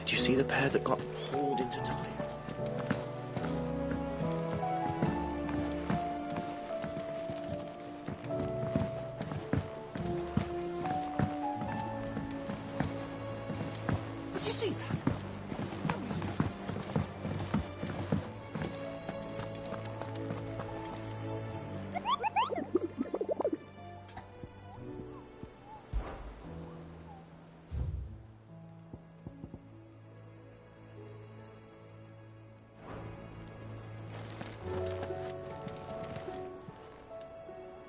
Did you see the pair that got hauled into time? Did you see that?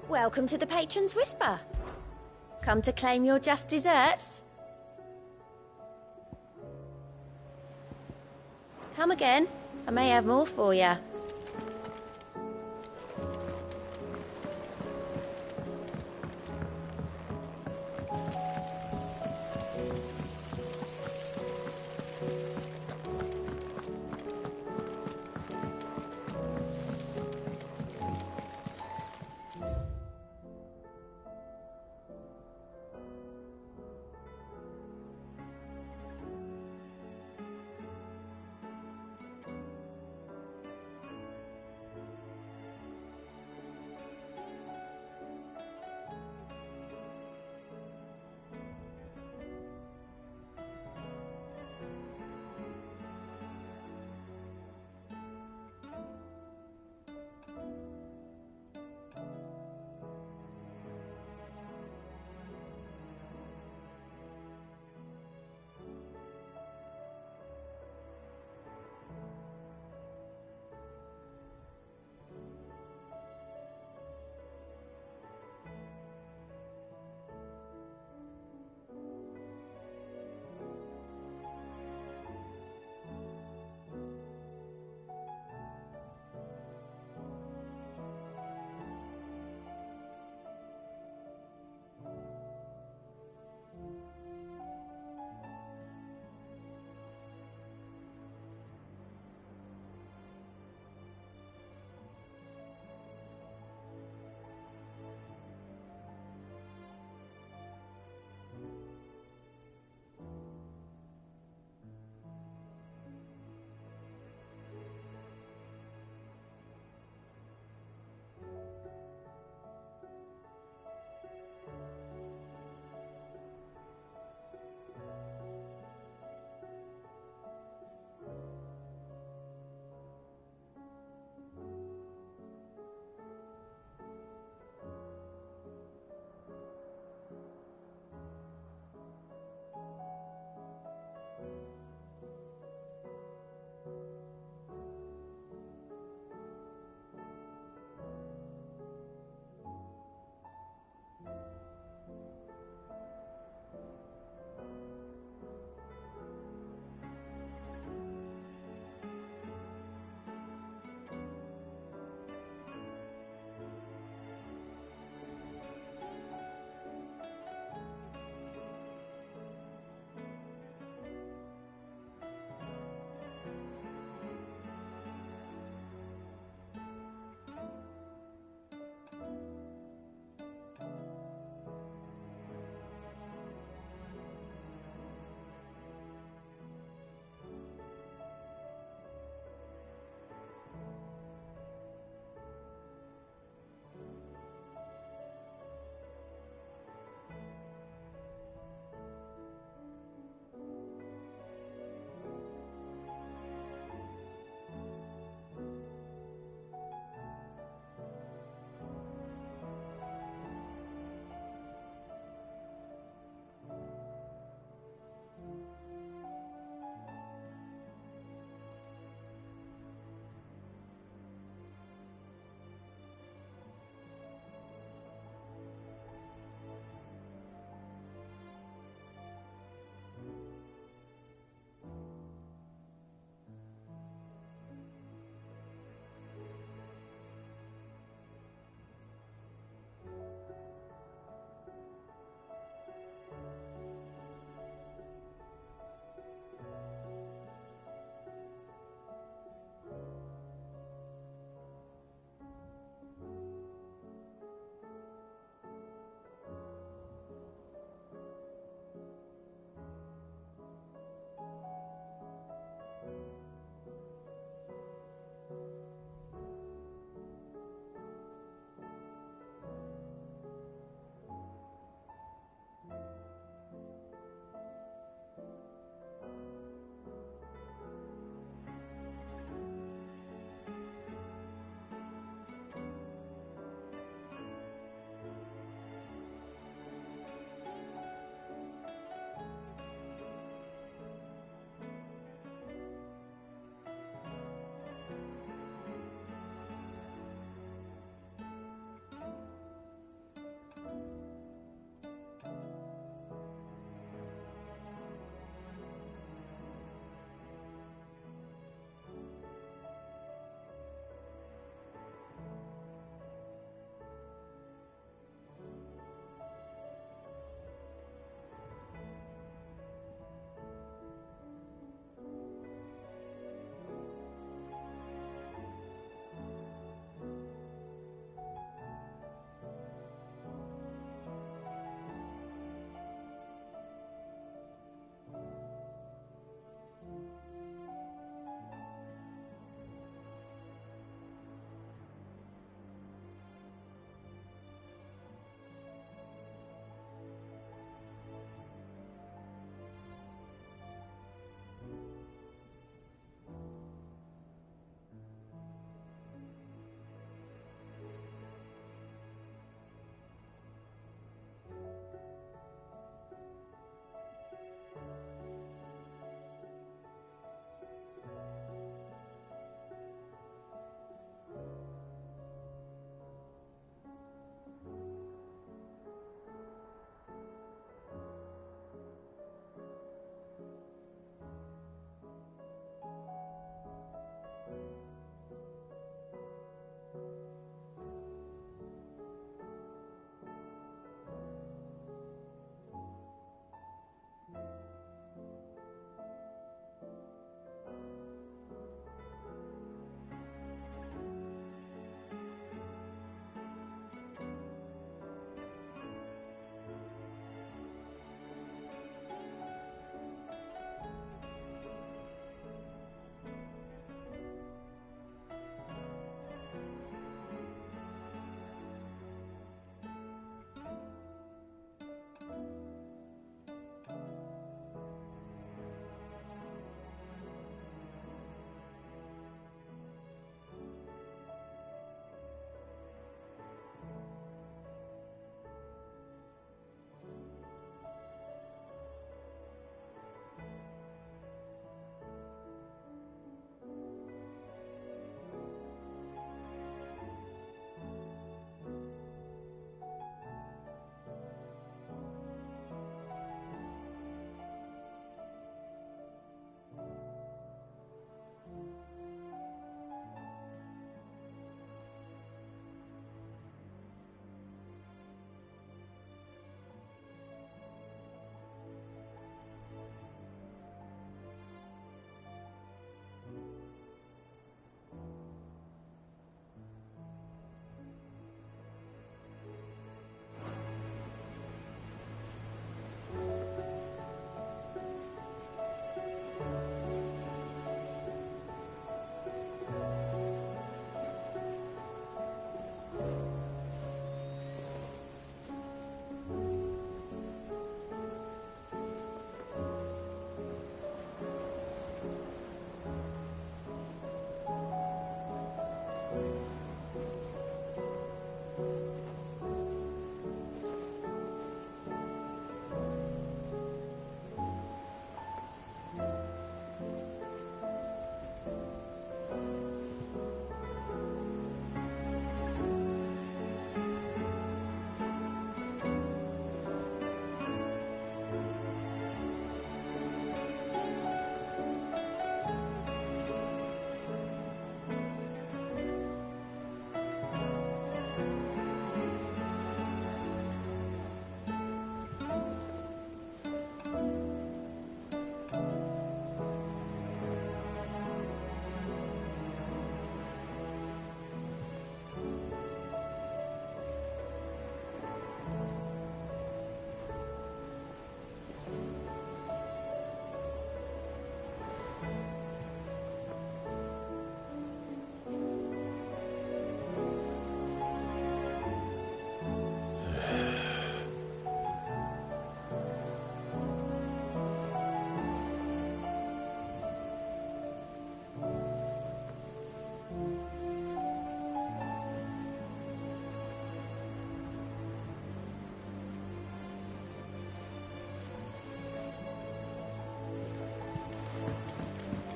Welcome to the Patron's Whisper. Come to claim your just desserts? Come again. I may have more for you.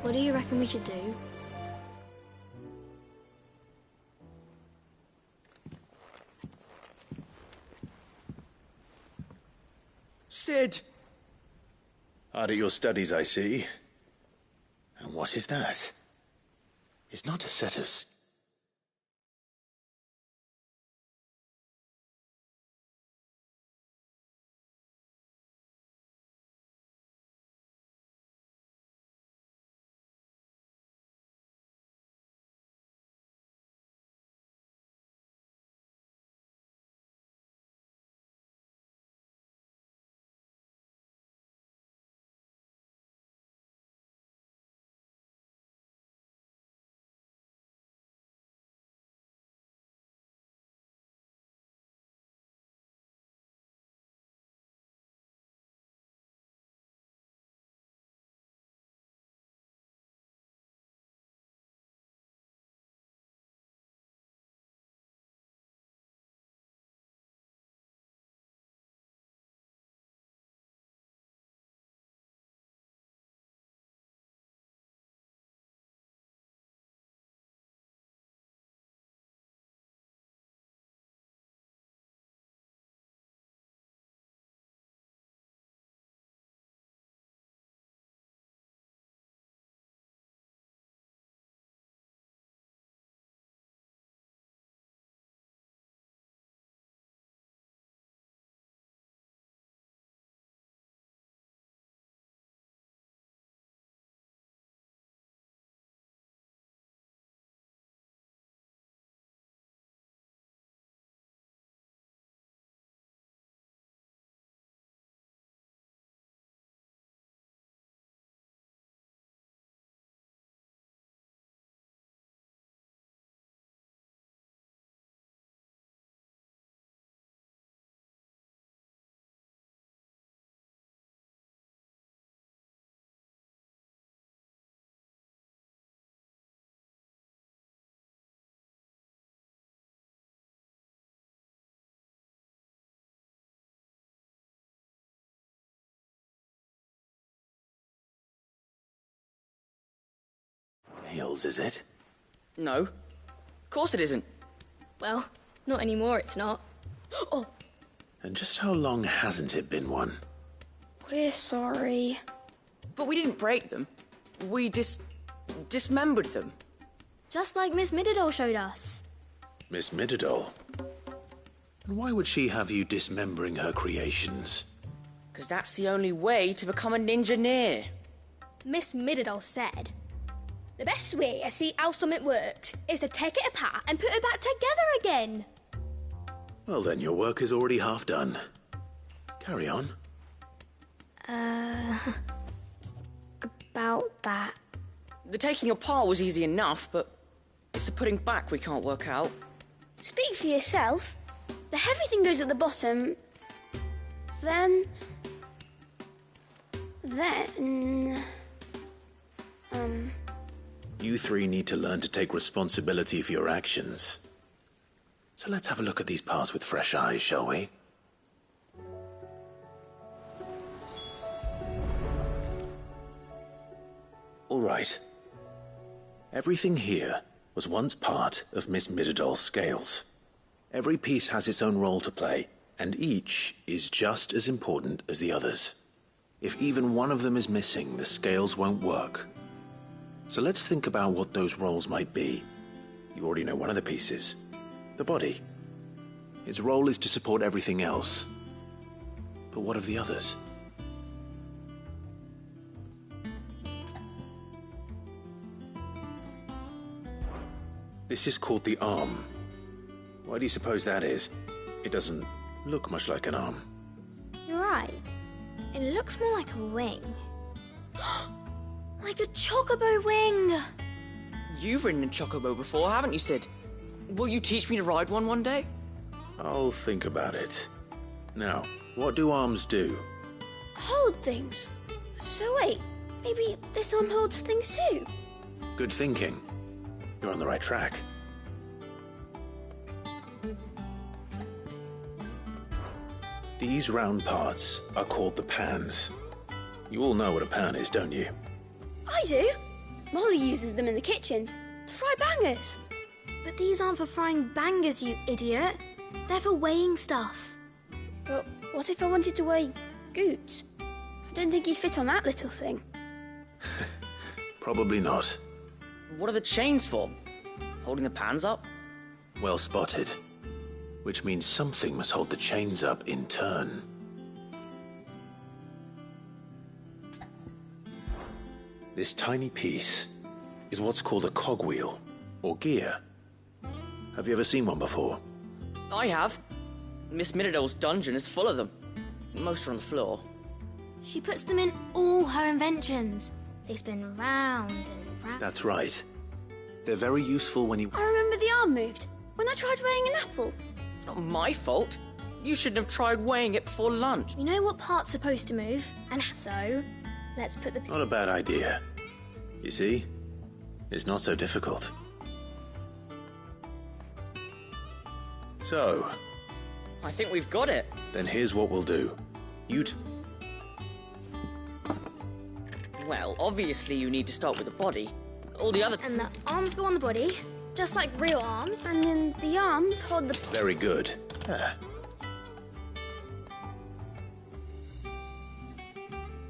What do you reckon we should do? Sid! Hard at your studies, I see. And what is that? It's not a set of... Nails, is it? No. Of course it isn't. Well, not anymore, it's not. Oh! And just how long hasn't it been one? We're sorry. But we didn't break them. We dismembered them. Just like Miss Middledore showed us. Miss Middledore? And why would she have you dismembering her creations? Because that's the only way to become a ninja-neer. Miss Middledore said, the best way to see how something worked is to take it apart and put it back together again. Well then, your work is already half done. Carry on. About that. The taking apart was easy enough, but it's the putting back we can't work out. Speak for yourself. The heavy thing goes at the bottom. Then... You three need to learn to take responsibility for your actions. So let's have a look at these parts with fresh eyes, shall we? All right. Everything here was once part of Miss Middeldoll's scales. Every piece has its own role to play, and each is just as important as the others. If even one of them is missing, the scales won't work. So let's think about what those roles might be. You already know one of the pieces. The body. Its role is to support everything else. But what of the others? This is called the arm. Why do you suppose that is? It doesn't look much like an arm. You're right. It looks more like a wing. Like a chocobo wing! You've ridden a chocobo before, haven't you, Sid? Will you teach me to ride one day? I'll think about it. Now, what do arms do? hold things. So wait, maybe this arm holds things too? Good thinking. You're on the right track. These round parts are called the pans. You all know what a pan is, don't you? I do. Molly uses them in the kitchens to fry bangers. But these aren't for frying bangers, you idiot. They're for weighing stuff. But what if I wanted to weigh Goots? I don't think he'd fit on that little thing. Probably not. What are the chains for? Holding the pans up? Well spotted. Which means something must hold the chains up in turn. This tiny piece is what's called a cogwheel, or gear. Have you ever seen one before? I have. Miss Middledale's dungeon is full of them. Most are on the floor. She puts them in all her inventions. They spin round and round. That's right. They're very useful when you... I remember the arm moved when I tried weighing an apple. It's not my fault. You shouldn't have tried weighing it before lunch. You know what part's supposed to move, and so let's put the... Not a bad idea. You see? It's not so difficult. So, I think we've got it. then here's what we'll do. Well, obviously you need to start with the body. All the other... And the arms go on the body, just like real arms. And then the arms hold the... Very good. Ah,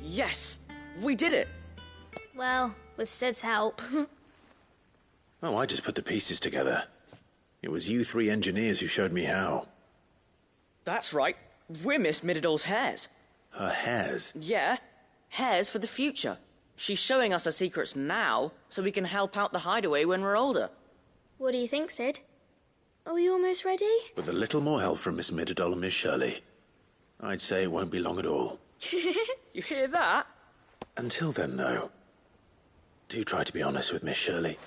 Yes! We did it! Well, with Sid's help. oh, I just put the pieces together. It was you three engineers who showed me how. That's right. We're Miss Middledale's hares. Her hairs. Yeah, hares for the future. She's showing us her secrets now, so we can help out the hideaway when we're older. What do you think, Sid? Are we almost ready? With a little more help from Miss Middledale and Miss Shirley, I'd say it won't be long at all. You hear that? Until then, though, do try to be honest with Miss Shirley.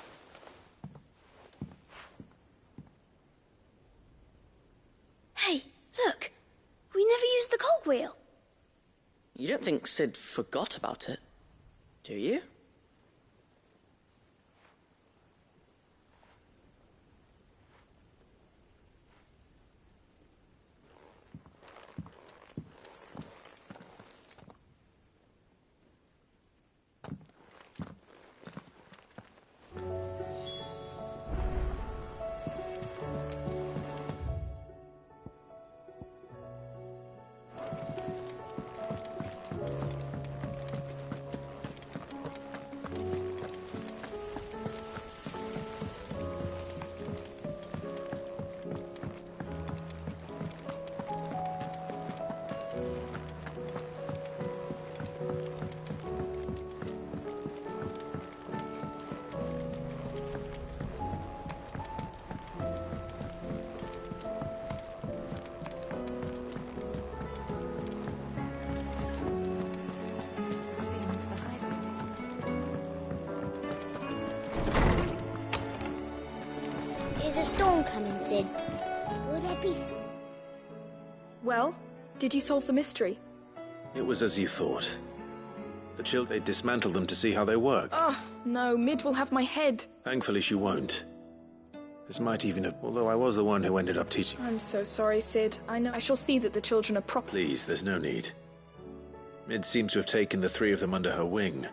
Hey, look! We never used the cogwheel. You don't think Sid forgot about it, do you? Is a storm coming, Sid? Will there be... Well, did you solve the mystery? It was as you thought. They dismantled them to see how they work. Oh, no, Mid will have my head. Thankfully, she won't. This might even have... Although I was the one who ended up teaching... I'm so sorry, Sid. I know. I shall see that the children are proper. Please, there's no need. Mid seems to have taken the three of them under her wing.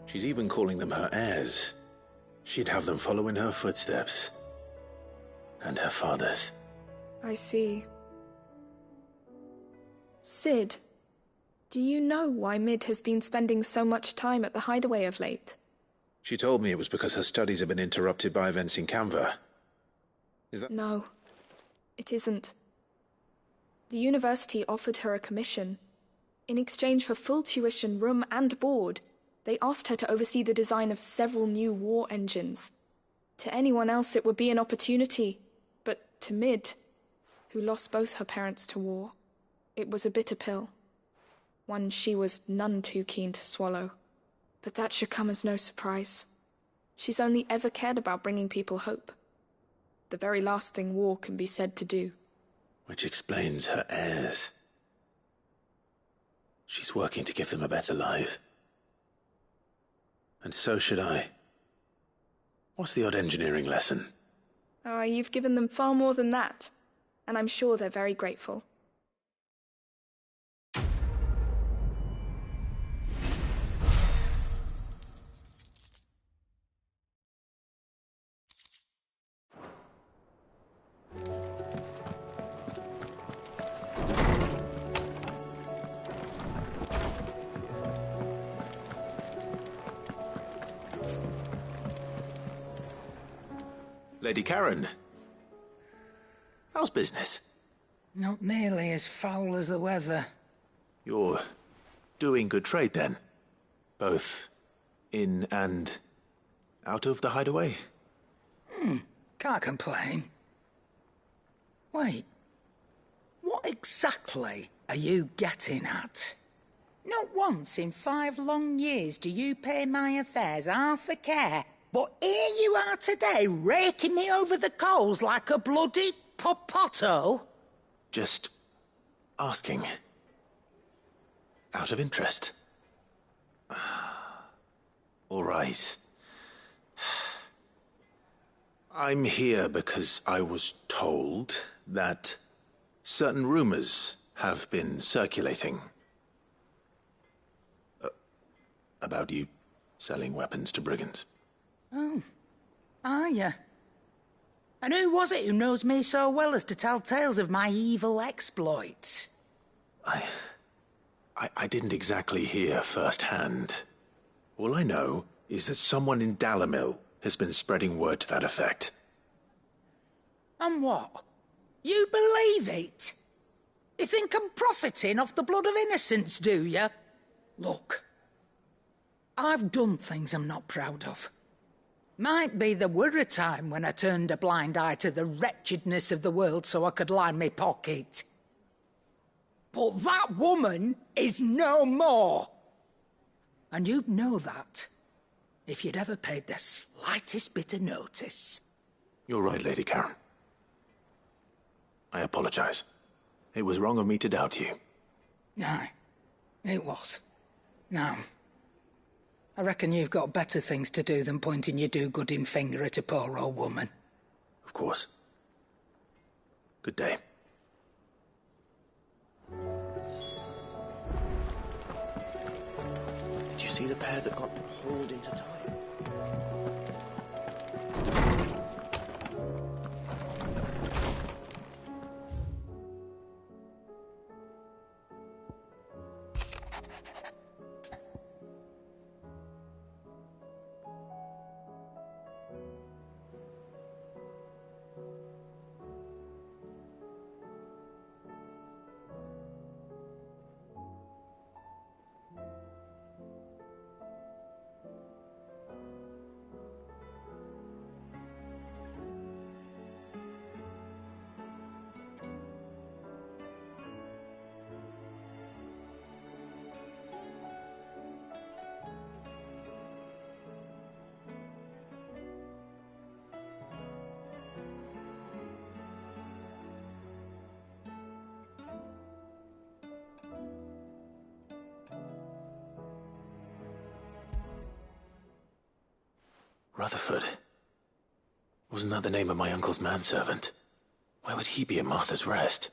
She's even calling them her heirs. She'd have them follow in her footsteps. And her father's. I see. Sid, do you know why Mid has been spending so much time at the hideaway of late? She told me it was because her studies have been interrupted by events in Canva. Is that... No, it isn't. The university offered her a commission. In exchange for full tuition, room and board, they asked her to oversee the design of several new war engines. To anyone else it would be an opportunity, but to Mid, who lost both her parents to war, it was a bitter pill. One she was none too keen to swallow. But that should come as no surprise. She's only ever cared about bringing people hope. The very last thing war can be said to do. Which explains her heirs. She's working to give them a better life. And so should I. What's the odd engineering lesson? Ah, you've given them far more than that. And I'm sure they're very grateful. Lady Karen. How's business? Not nearly as foul as the weather. You're doing good trade then? Both in and out of the hideaway? Can't complain. Wait. What exactly are you getting at? Not once in 5 long years do you pay my affairs half a care, but here you are today, raking me over the coals like a bloody popoto? Just asking. Out of interest. All right. I'm here because I was told that certain rumors have been circulating about you selling weapons to brigands. Oh, are you? And who was it who knows me so well as to tell tales of my evil exploits? I didn't exactly hear firsthand. All I know is that someone in Dalamil has been spreading word to that effect. And what? You believe it? You think I'm profiting off the blood of innocents, do you? Look, I've done things I'm not proud of. Might be there were a time when I turned a blind eye to the wretchedness of the world so I could line my pocket. But that woman is no more. And you'd know that if you'd ever paid the slightest bit of notice. You're right, Lady Karen. I apologize. It was wrong of me to doubt you. Aye, it was. Now, I reckon you've got better things to do than pointing your do-gooding finger at a poor old woman. Of course. Good day. Did you see the pair that got hauled into time? Rutherford. Wasn't that the name of my uncle's manservant? Why would he be at Martha's Rest?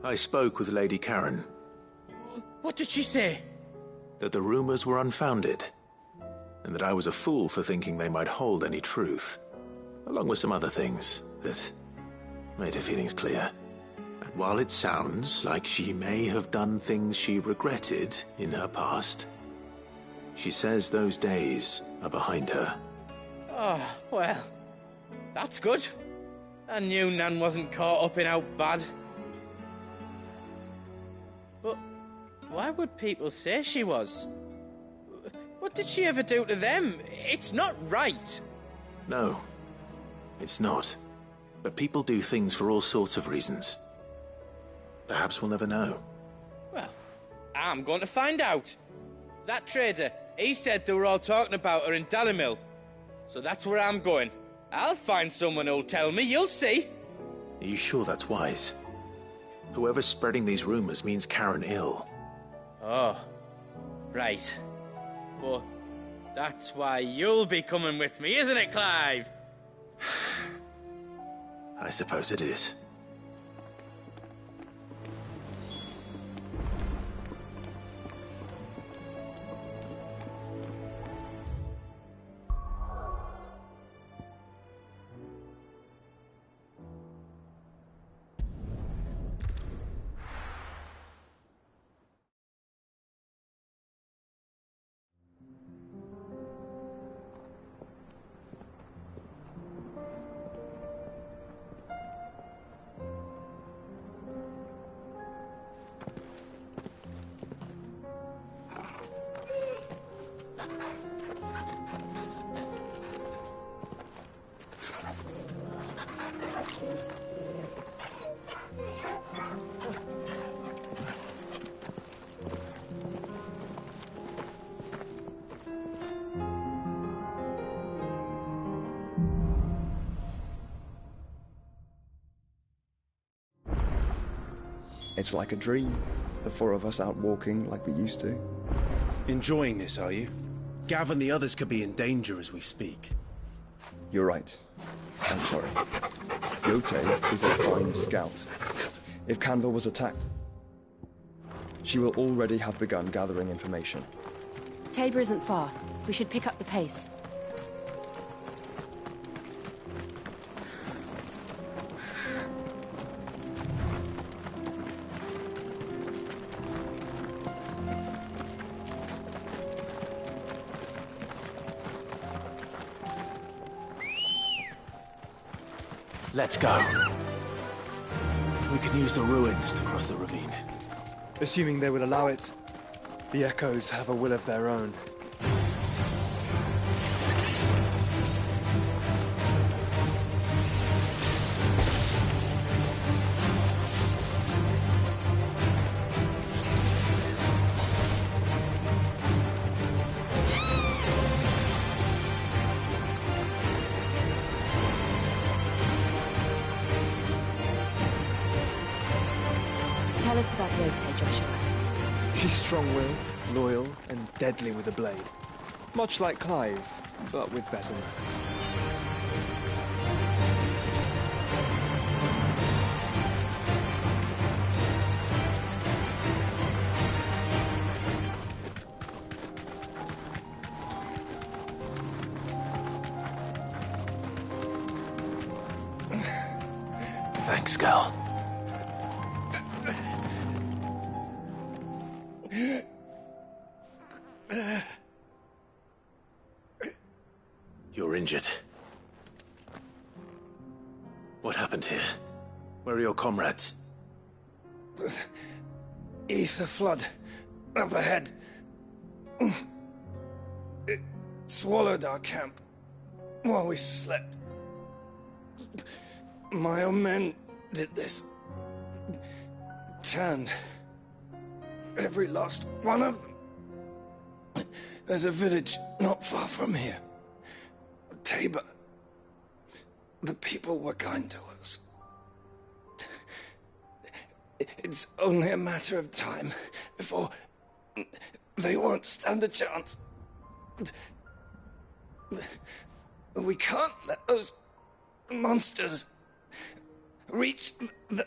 I spoke with Lady Karen. What did she say? That the rumors were unfounded, and that I was a fool for thinking they might hold any truth, along with some other things that made her feelings clear. And while it sounds like she may have done things she regretted in her past, she says those days are behind her. Oh, well, that's good. I knew Nan wasn't caught up in how bad. But why would people say she was? What did she ever do to them? It's not right. No, it's not. But people do things for all sorts of reasons. Perhaps we'll never know. Well, I'm going to find out. That trader, he said they were all talking about her in Dalimil. So that's where I'm going. I'll find someone who'll tell me, you'll see. Are you sure that's wise? Whoever's spreading these rumors means Karen ill. Oh, right. But that's why you'll be coming with me, isn't it, Clive? I suppose it is. It's like a dream. The four of us out walking like we used to. Enjoying this, are you? Gav and the others could be in danger as we speak. You're right. I'm sorry. Yote is a fine scout. If Canva was attacked, she will already have begun gathering information. Tabor isn't far. We should pick up the pace. Let's go. We can use the ruins to cross the ravine. Assuming they will allow it, the Echoes have a will of their own. Tell us about Yote, Joshua. She's strong-willed, loyal, and deadly with a blade. Much like Clive, but with better manners. Thanks, girl. You're injured. What happened here? Where are your comrades? Ether flood. Up ahead. It swallowed our camp while we slept. My own men did this. Turned every last one of them. There's a village not far from here. Tabor. The people were kind to us. It's only a matter of time before they won't stand a chance. We can't let those monsters reach the...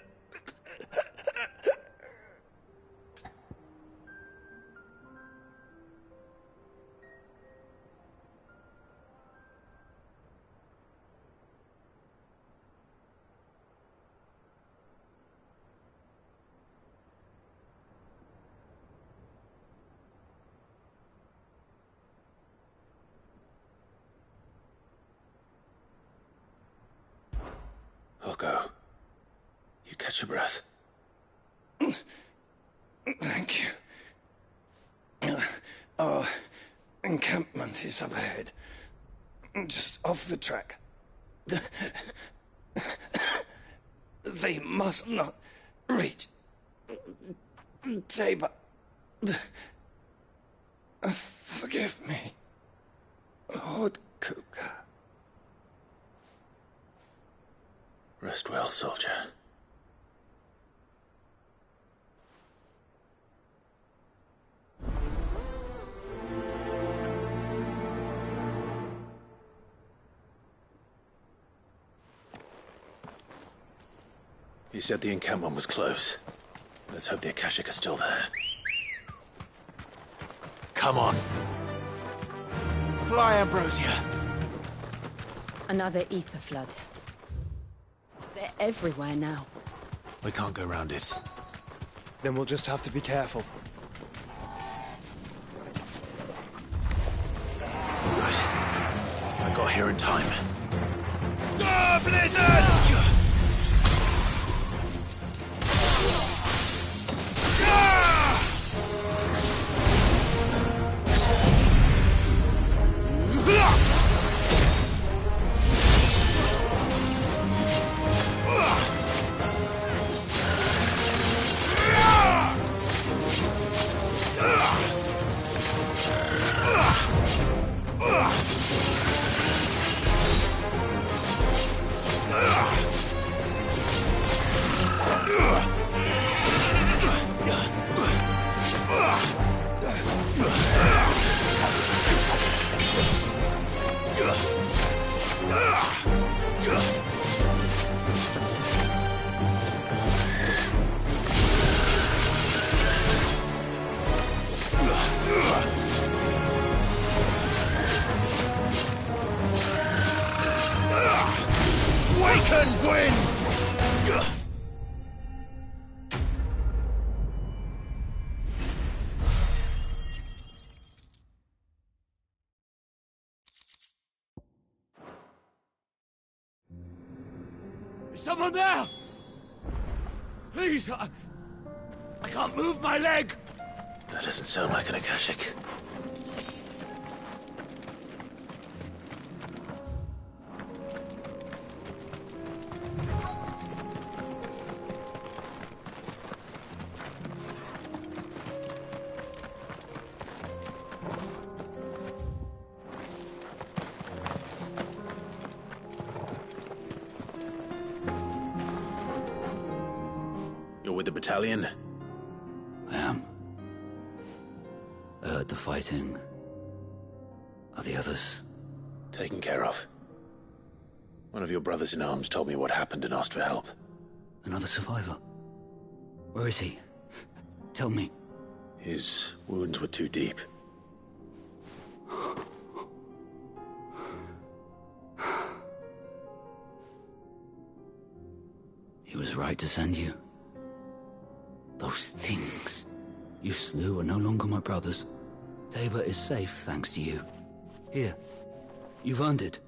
I'll go. You catch your breath. Thank you. Our encampment is up ahead. Just off the track. They must not reach Tabor. Forgive me, Lord Cougar. Rest well, soldier. You said the encampment was close. Let's hope the Akashic are still there. Come on. Fly, Ambrosia. Another ether flood. They're everywhere now. We can't go round it. Then we'll just have to be careful. Good. I got here in time. Star Blizzard! Waken wind! Is someone there? Please, I can't move my leg. That doesn't sound like an Akashic. You're with the battalion? fighting. Are the others? Taken care of. One of your brothers in arms told me what happened and asked for help. Another survivor? Where is he? Tell me. His wounds were too deep. He was right to send you. Those things you slew are no longer my brothers. Tabor is safe thanks to you. Here, you've earned it.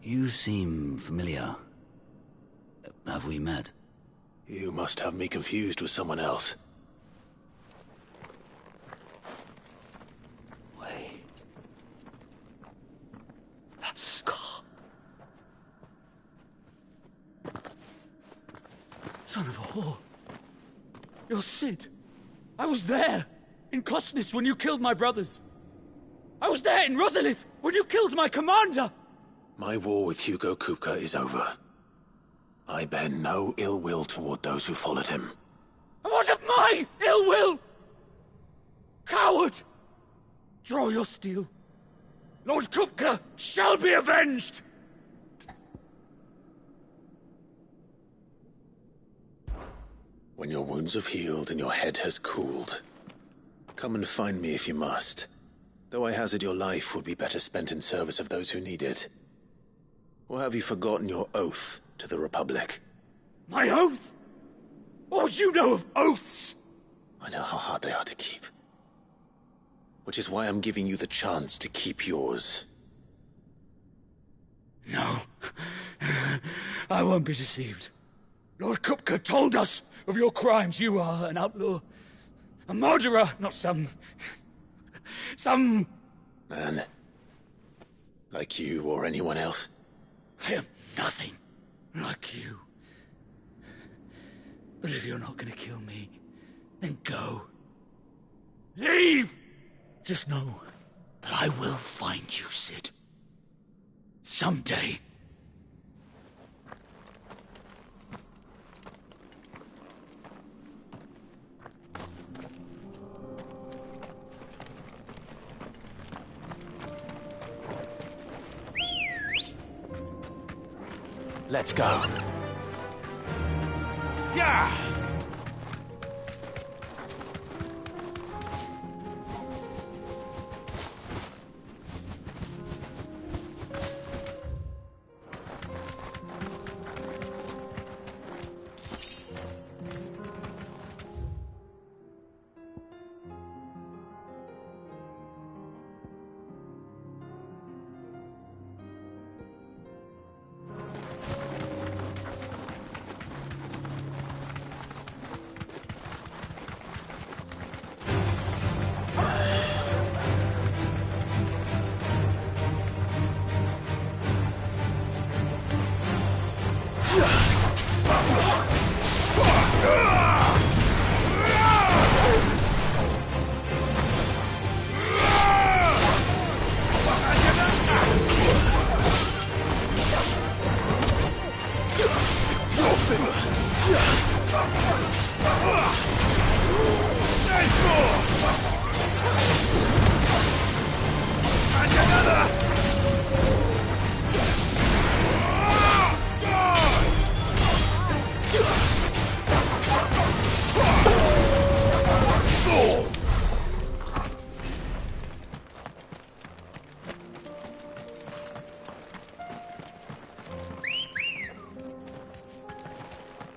You seem familiar. Have we met? You must have me confused with someone else. Wait. That scar. Son of a whore. You're Sid. I was there, in Cosnis, when you killed my brothers. I was there in Rosalith, when you killed my commander. My war with Hugo Kupka is over. I bear no ill will toward those who followed him. And what of my ill will? Coward! Draw your steel. Lord Kupka shall be avenged! When your wounds have healed and your head has cooled, come and find me if you must. Though I hazard your life would be better spent in service of those who need it. Or have you forgotten your oath to the Republic? My oath? What would you know of oaths? I know how hard they are to keep. Which is why I'm giving you the chance to keep yours. No. I won't be deceived. Lord Kupka told us of your crimes. You are an outlaw. A murderer, not some man. Like you or anyone else. I am nothing like you. But if you're not gonna kill me, then go. Leave! Just know that I will find you, Sid. Someday. Let's go. Yeah!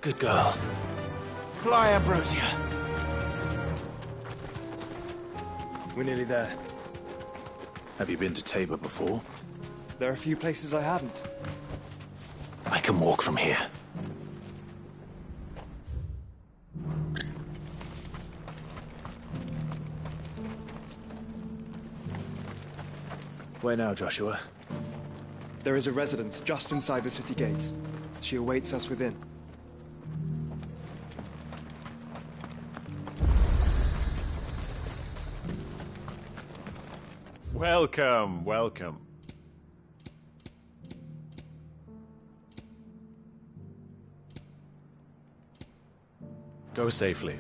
Good girl. Fly, Ambrosia. We're nearly there. Have you been to Tabor before? There are a few places I haven't. I can walk from here. Where now, Joshua? There is a residence just inside the city gates. She awaits us within. Welcome, welcome. Go safely.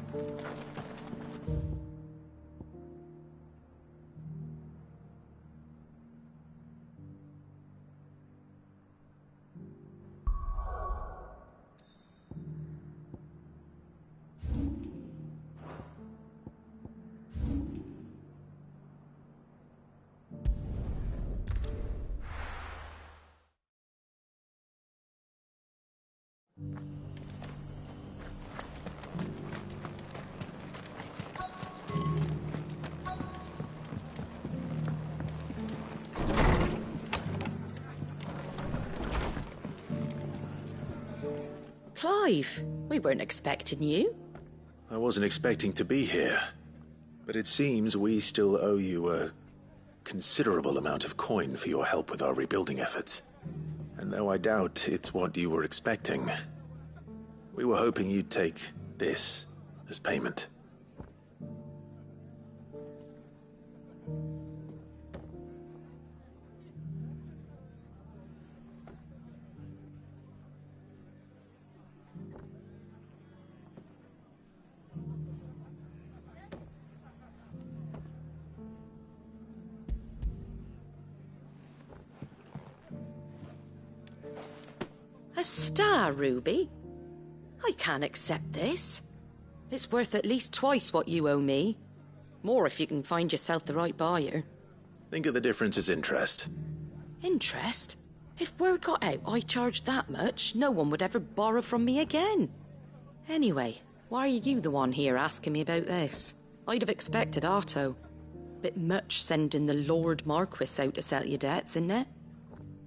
Clive, we weren't expecting you. I wasn't expecting to be here, but it seems we still owe you a considerable amount of coin for your help with our rebuilding efforts. And though I doubt it's what you were expecting, we were hoping you'd take this as payment. A star ruby? I can't accept this. It's worth at least twice what you owe me. More if you can find yourself the right buyer. Think of the difference as interest. Interest? If word got out I charged that much, no one would ever borrow from me again. Anyway, why are you the one here asking me about this? I'd have expected Otto. Bit much sending the Lord Marquis out to settle your debts, isn't it?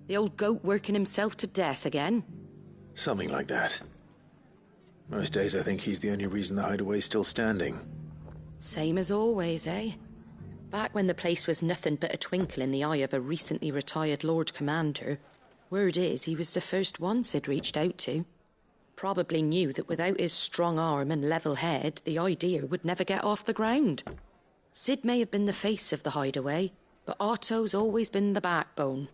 The old goat working himself to death again? Something like that. Most days I think he's the only reason the hideaway's still standing. Same as always, eh? Back when the place was nothing but a twinkle in the eye of a recently retired Lord Commander, word is he was the first one Sid reached out to. Probably knew that without his strong arm and level head, the idea would never get off the ground. Sid may have been the face of the hideaway, but Otto's always been the backbone.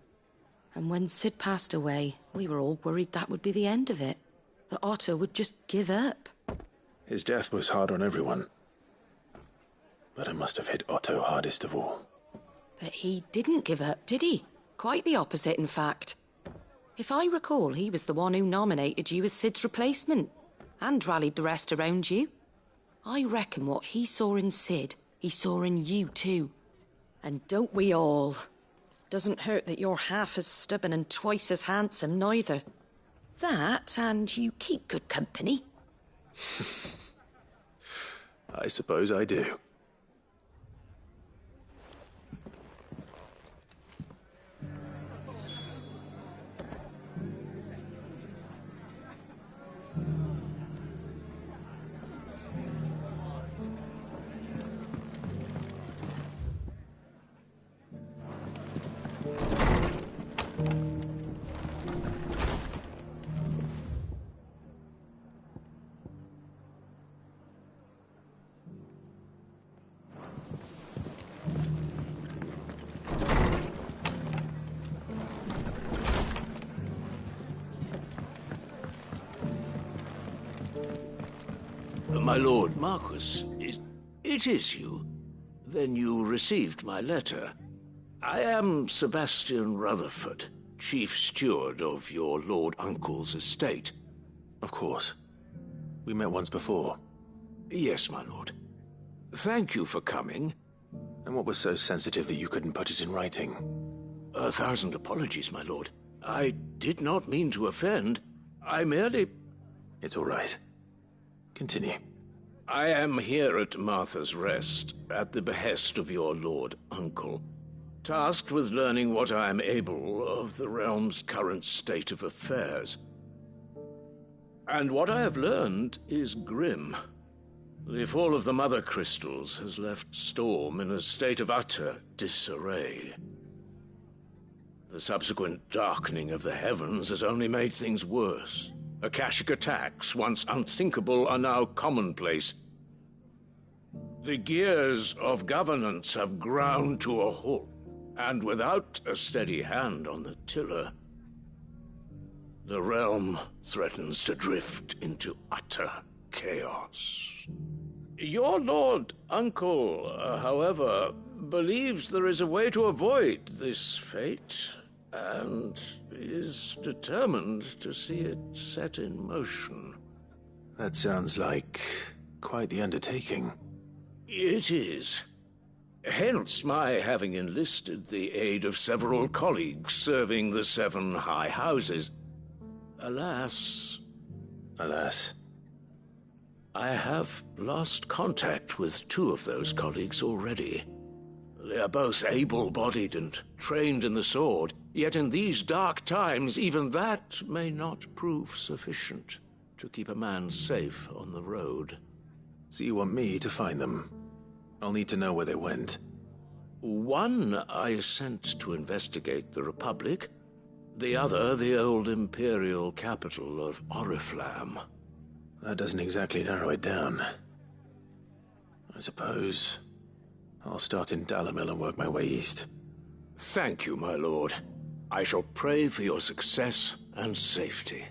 And when Sid passed away, we were all worried that would be the end of it. That Otto would just give up. His death was hard on everyone. But it must have hit Otto hardest of all. But he didn't give up, did he? Quite the opposite, in fact. If I recall, he was the one who nominated you as Sid's replacement, and rallied the rest around you. I reckon what he saw in Sid, he saw in you too. And don't we all? Doesn't hurt that you're half as stubborn and twice as handsome, neither. That, and you keep good company. I suppose I do. My Lord Marquis, it is you. Then you received my letter. I am Sebastian Rutherford, Chief Steward of your Lord Uncle's estate. Of course. We met once before. Yes, my lord. Thank you for coming. And what was so sensitive that you couldn't put it in writing? 1,000 apologies, my lord. I did not mean to offend. I merely... It's all right. Continue. I am here at Martha's Rest, at the behest of your Lord Uncle, tasked with learning what I am able of the realm's current state of affairs. And what I have learned is grim. The fall of the Mother Crystals has left Storm in a state of utter disarray. The subsequent darkening of the heavens has only made things worse. Akashic attacks, once unthinkable, are now commonplace. The gears of governance have ground to a halt, and without a steady hand on the tiller, the realm threatens to drift into utter chaos. Your Lord Uncle, however, believes there is a way to avoid this fate, and is determined to see it set in motion. That sounds like quite the undertaking. It is. Hence my having enlisted the aid of several colleagues serving the 7 high houses. Alas, I have lost contact with 2 of those colleagues already. They are both able-bodied and trained in the sword, yet in these dark times even that may not prove sufficient to keep a man safe on the road. So you want me to find them? I'll need to know where they went. One I sent to investigate the Republic, the other the old Imperial capital of Oriflamme. That doesn't exactly narrow it down. I suppose I'll start in Dalimil and work my way east. Thank you, my lord. I shall pray for your success and safety.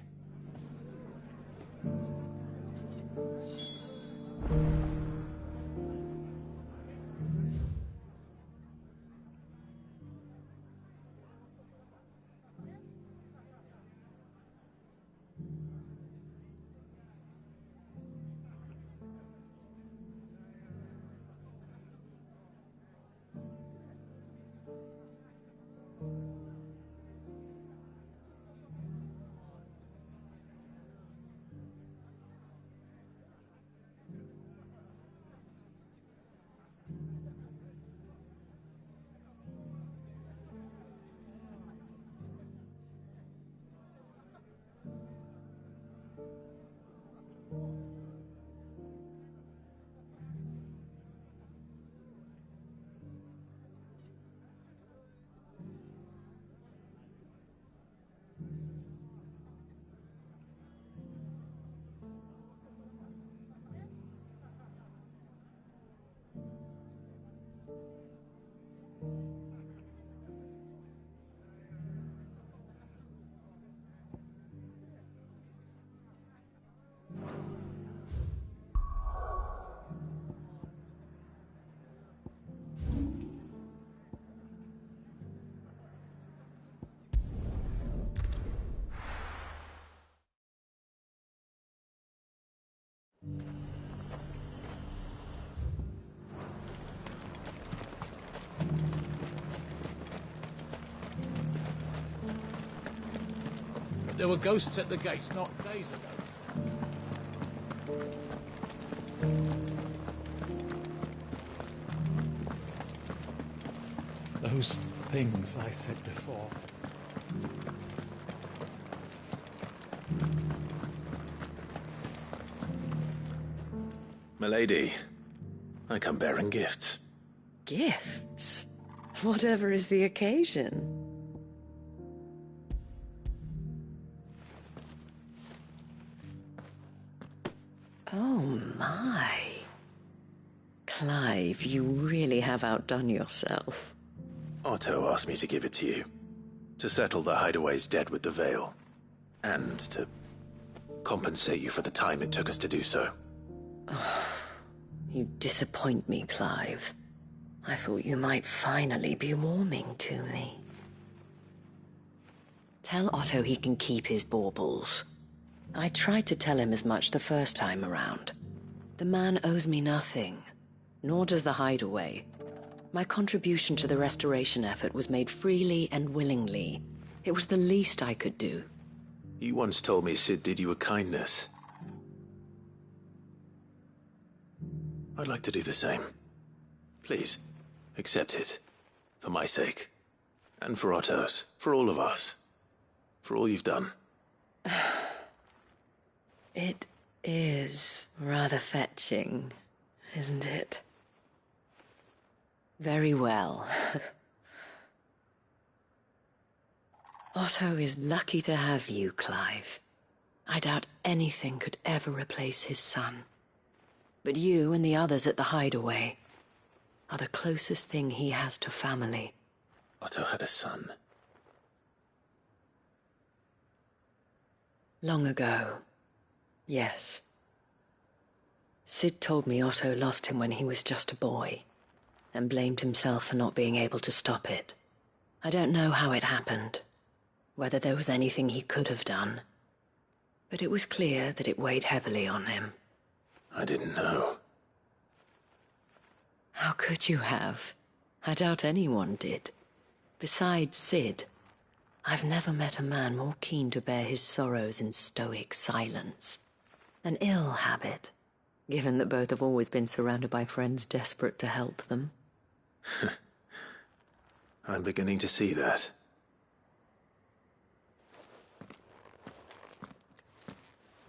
There were ghosts at the gates not days ago. Those things I said before. Milady, I come bearing gifts. Gifts? Whatever is the occasion. Oh my. Clive, you really have outdone yourself. Otto asked me to give it to you. To settle the Hideaway's debt with the Veil. And to compensate you for the time it took us to do so. You disappoint me, Clive. I thought you might finally be warming to me. Tell Otto he can keep his baubles. I tried to tell him as much the first time around. The man owes me nothing, nor does the Hideaway. My contribution to the restoration effort was made freely and willingly. It was the least I could do. You once told me Sid did you a kindness. I'd like to do the same. Please, accept it. For my sake. And for Otto's. For all of us. For all you've done. It is rather fetching, isn't it? Very well. Otto is lucky to have you, Clive. I doubt anything could ever replace his son. But you and the others at the Hideaway are the closest thing he has to family. Otto had a son. Long ago, yes. Sid told me Otto lost him when he was just a boy, and blamed himself for not being able to stop it. I don't know how it happened, whether there was anything he could have done, but it was clear that it weighed heavily on him. I didn't know. How could you have? I doubt anyone did. Besides Sid, I've never met a man more keen to bear his sorrows in stoic silence. An ill habit, given that both have always been surrounded by friends desperate to help them. I'm beginning to see that.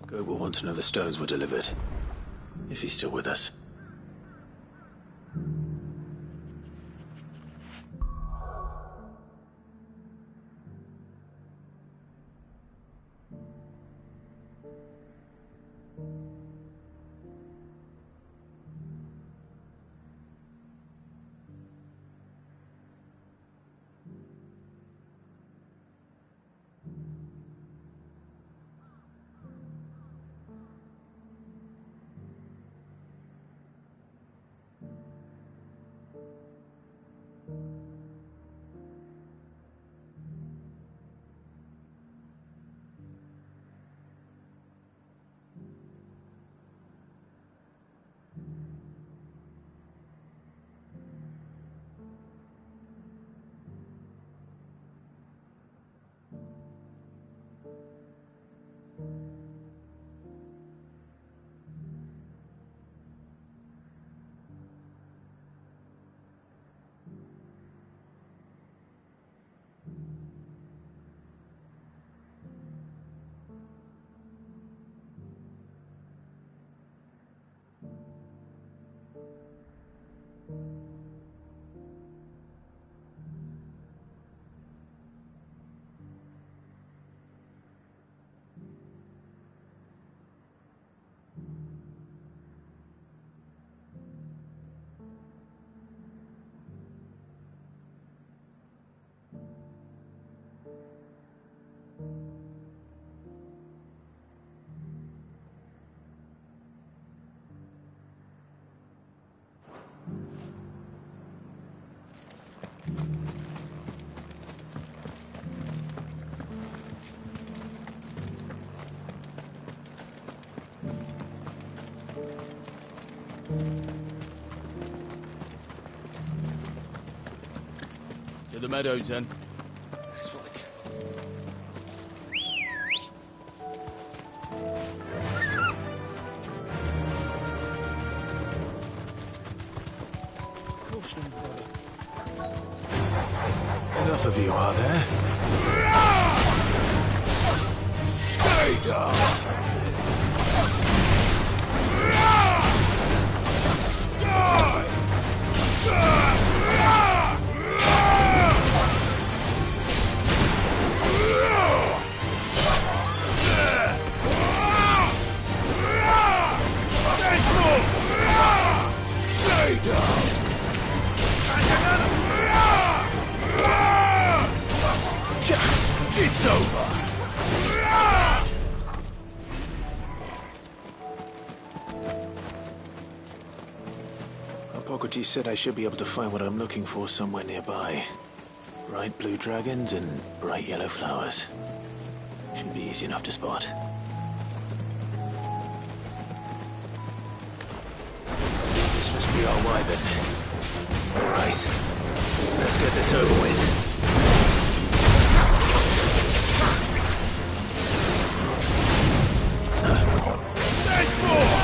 Gob will want to know the stones were delivered, if he's still with us. To the meadows, then. That's what I get. Caution, brother. Enough of you, are there? Stay down! It's over! Hippocrates said I should be able to find what I'm looking for somewhere nearby. Bright blue dragons and bright yellow flowers. Should be easy enough to spot. This must be our wyvern. All right, let's get this over with. There's more!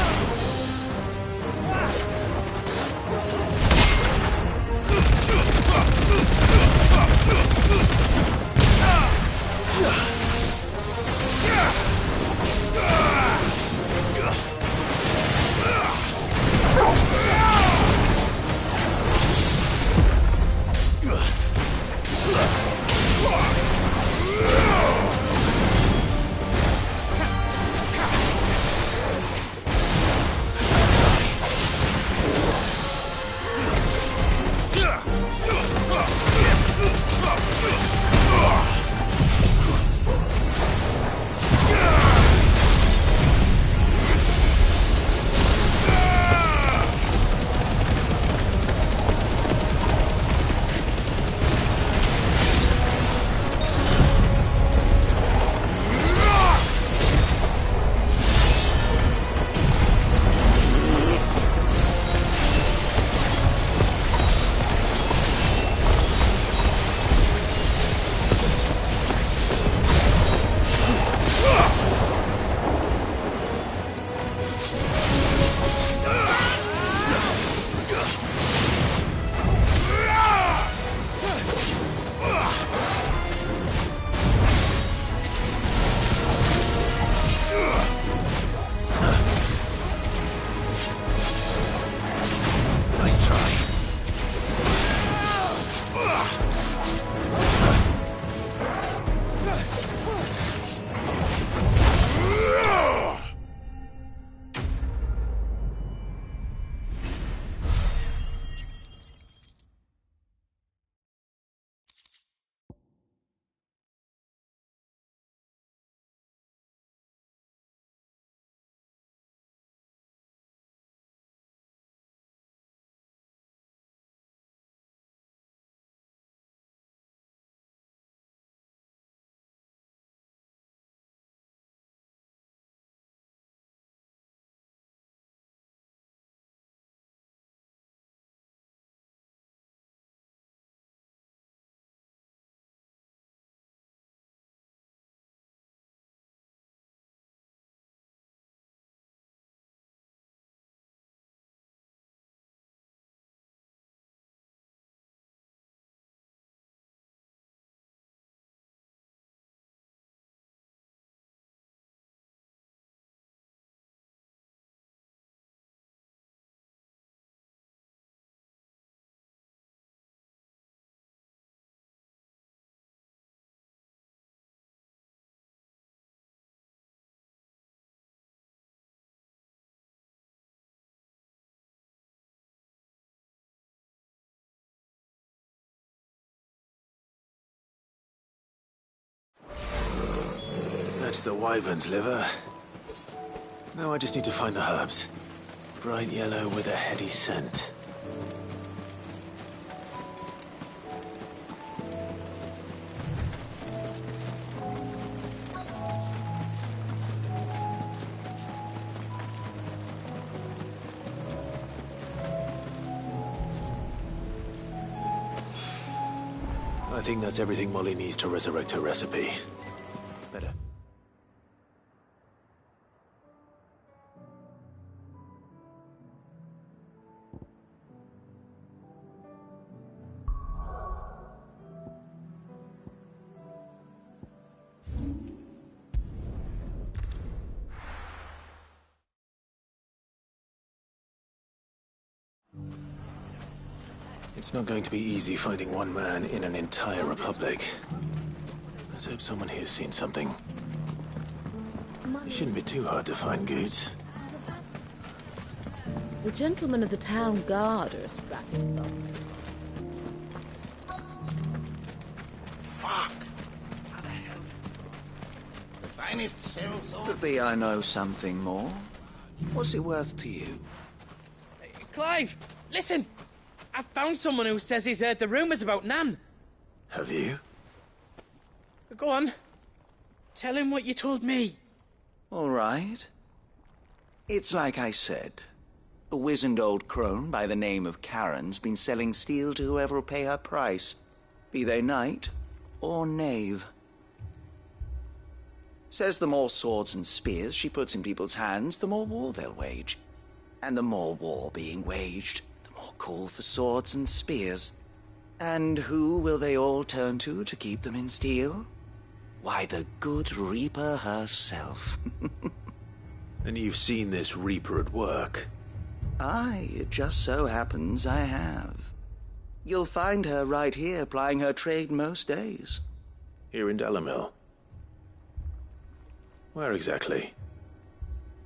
That's the wyvern's liver. Now I just need to find the herbs. Bright yellow with a heady scent. I think that's everything Molly needs to resurrect her recipe. Better. It's not going to be easy finding one man in an entire republic. Let's hope someone here's seen something. It shouldn't be too hard to find goods. The gentlemen of the town guard are strapping them. Fuck! How the hell? The finest cells all... Could be I know something more. What's it worth to you? Clive, listen! I found someone who says he's heard the rumours about Nan. Have you? Go on. Tell him what you told me. All right. It's like I said. A wizened old crone by the name of Karen's been selling steel to whoever'll pay her price, be they knight or knave. Says the more swords and spears she puts in people's hands, the more war they'll wage. And the more war being waged, the more call for swords and spears. And who will they all turn to keep them in steel? Why, the good Reaper herself. And you've seen this Reaper at work? Aye, it just so happens I have. You'll find her right here plying her trade most days. Here in Dalamil? Where exactly?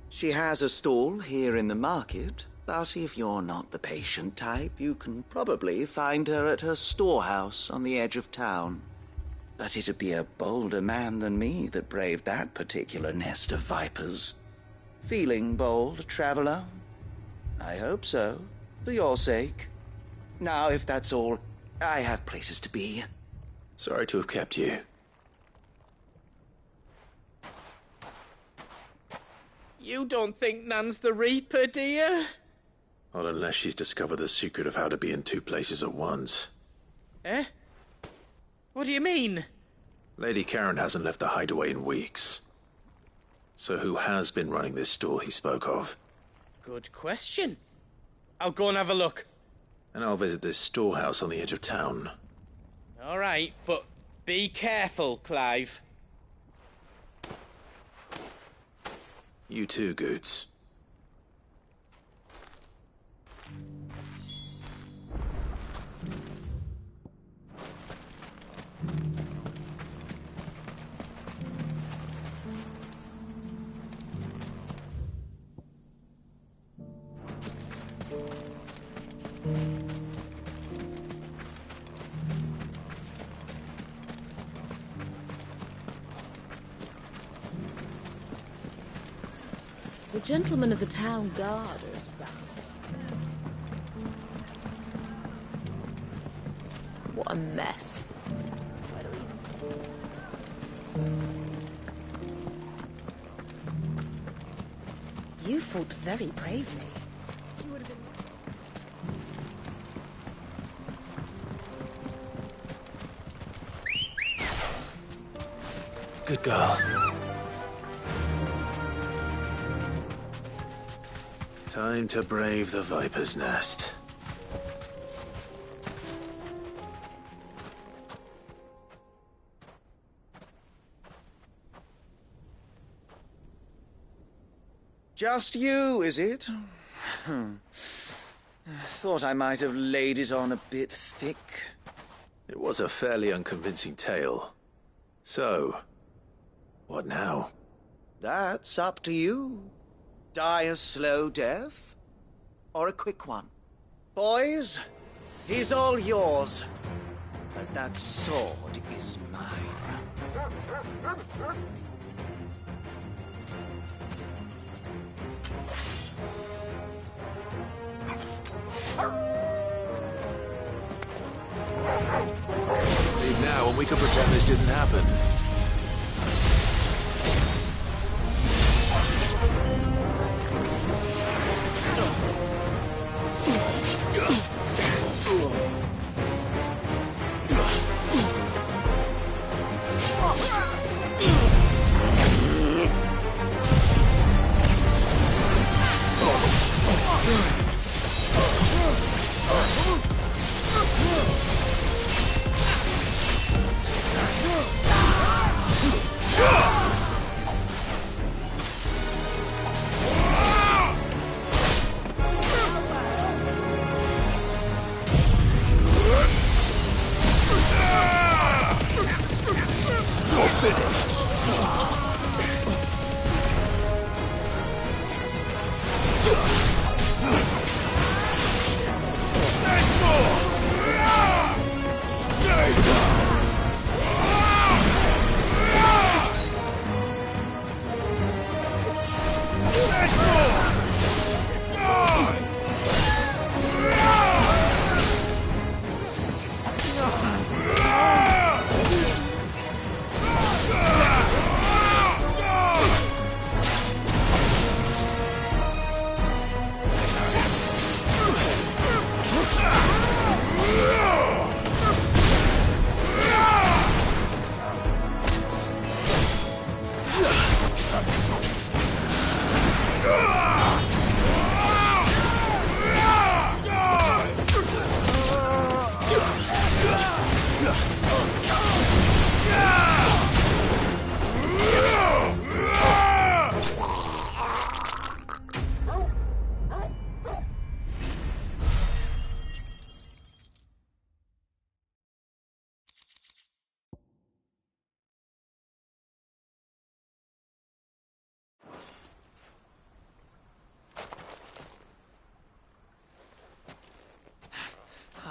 She has a stall here in the market, but if you're not the patient type, you can probably find her at her storehouse on the edge of town. But it'd be a bolder man than me that braved that particular nest of vipers. Feeling bold, traveler? I hope so, for your sake. Now, if that's all, I have places to be. Sorry to have kept you. You don't think Nan's the Reaper, do you? Not unless she's discovered the secret of how to be in two places at once. Eh? What do you mean? Lady Karen hasn't left the hideaway in weeks. So who has been running this store he spoke of? Good question. I'll go and have a look. And I'll visit this storehouse on the edge of town. All right, but be careful, Clive. You too, Goots. The gentlemen of the town guard are strapped. What a mess. You fought very bravely. Good girl. Time to brave the Viper's Nest. Just you, is it? Thought I might have laid it on a bit thick. It was a fairly unconvincing tale. So, what now? That's up to you. Die a slow death, or a quick one. Boys, he's all yours. But that sword is mine. Leave now and we can pretend this didn't happen.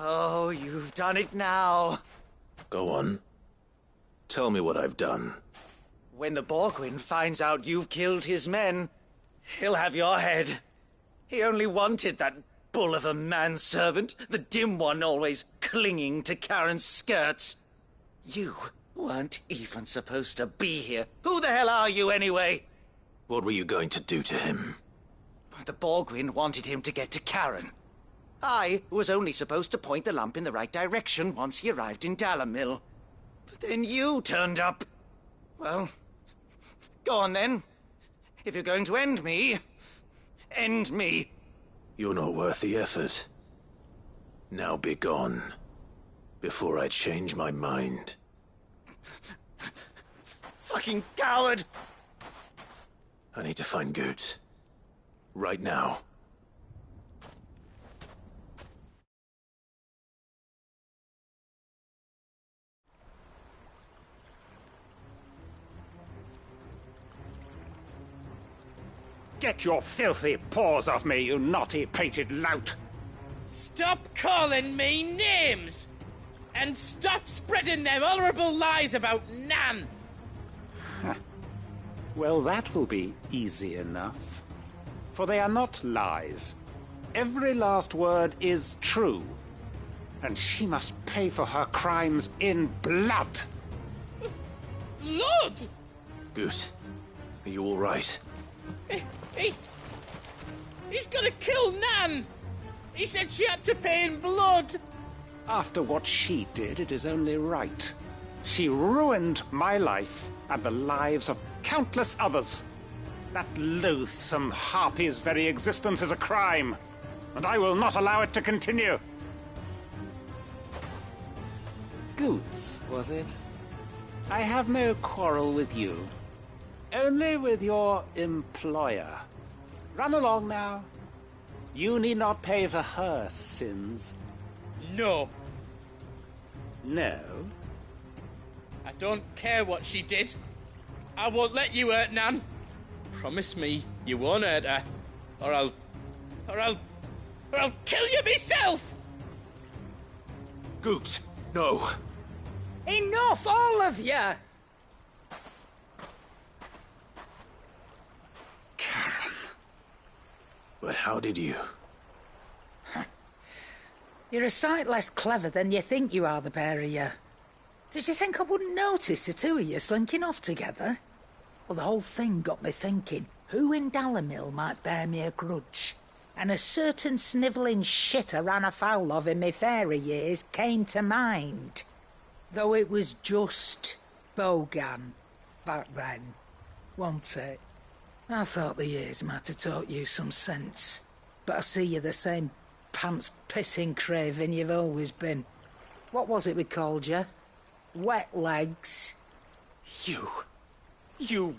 Oh, you've done it now. Go on. Tell me what I've done. When the Borgwyn finds out you've killed his men, he'll have your head. He only wanted that bull of a manservant, the dim one always clinging to Karen's skirts. You weren't even supposed to be here. Who the hell are you, anyway? What were you going to do to him? The Borgwyn wanted him to get to Karen. I was only supposed to point the lamp in the right direction once he arrived in Dalamil. But then you turned up. Well, go on then. If you're going to end me, end me. You're not worth the effort. Now be gone, before I change my mind. Fucking coward! I need to find Goots. Right now. Get your filthy paws off me, you naughty-pated lout! Stop calling me names! And stop spreading them horrible lies about Nan! Well, that will be easy enough. For they are not lies. Every last word is true. And she must pay for her crimes in blood. Blood? Goot, are you all right? He's gonna kill Nan! He said she had to pay in blood! After what she did, it is only right. She ruined my life and the lives of countless others. That loathsome harpy's very existence is a crime, and I will not allow it to continue. Goots, was it? I have no quarrel with you. Only with your employer. Run along now. You need not pay for her sins. No. No? I don't care what she did. I won't let you hurt Nan. Promise me you won't hurt her, or I'll kill you myself! Goots, no. Enough, all of you! But how did you? You're a sight less clever than you think you are, the pair of you. Did you think I wouldn't notice the two of you slinking off together? Well, the whole thing got me thinking, who in Dalimil might bear me a grudge? And a certain snivelling shit I ran afoul of in my fairy years came to mind. Though it was just Bogan back then, wasn't it? I thought the years might have taught you some sense, but I see you're the same pants-pissing craven you've always been. What was it we called you? Wet legs? You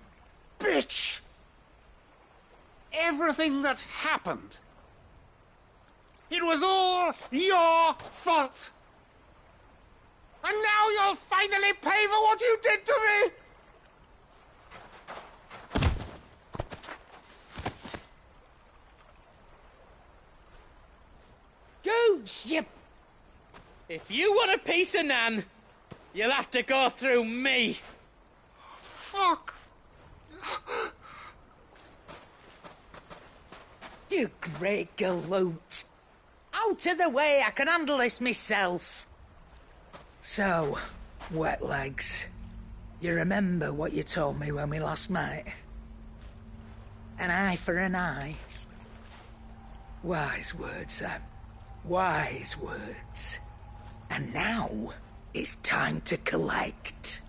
bitch! Everything that happened, it was all your fault! And now you'll finally pay for what you did to me! Gooch, you... If you want a piece of Nan, you'll have to go through me. Fuck! You great galoot. Out of the way, I can handle this myself. So, wet legs, you remember what you told me when we last met? An eye for an eye. Wise words, Sam. Wise words. And now, it's time to collect.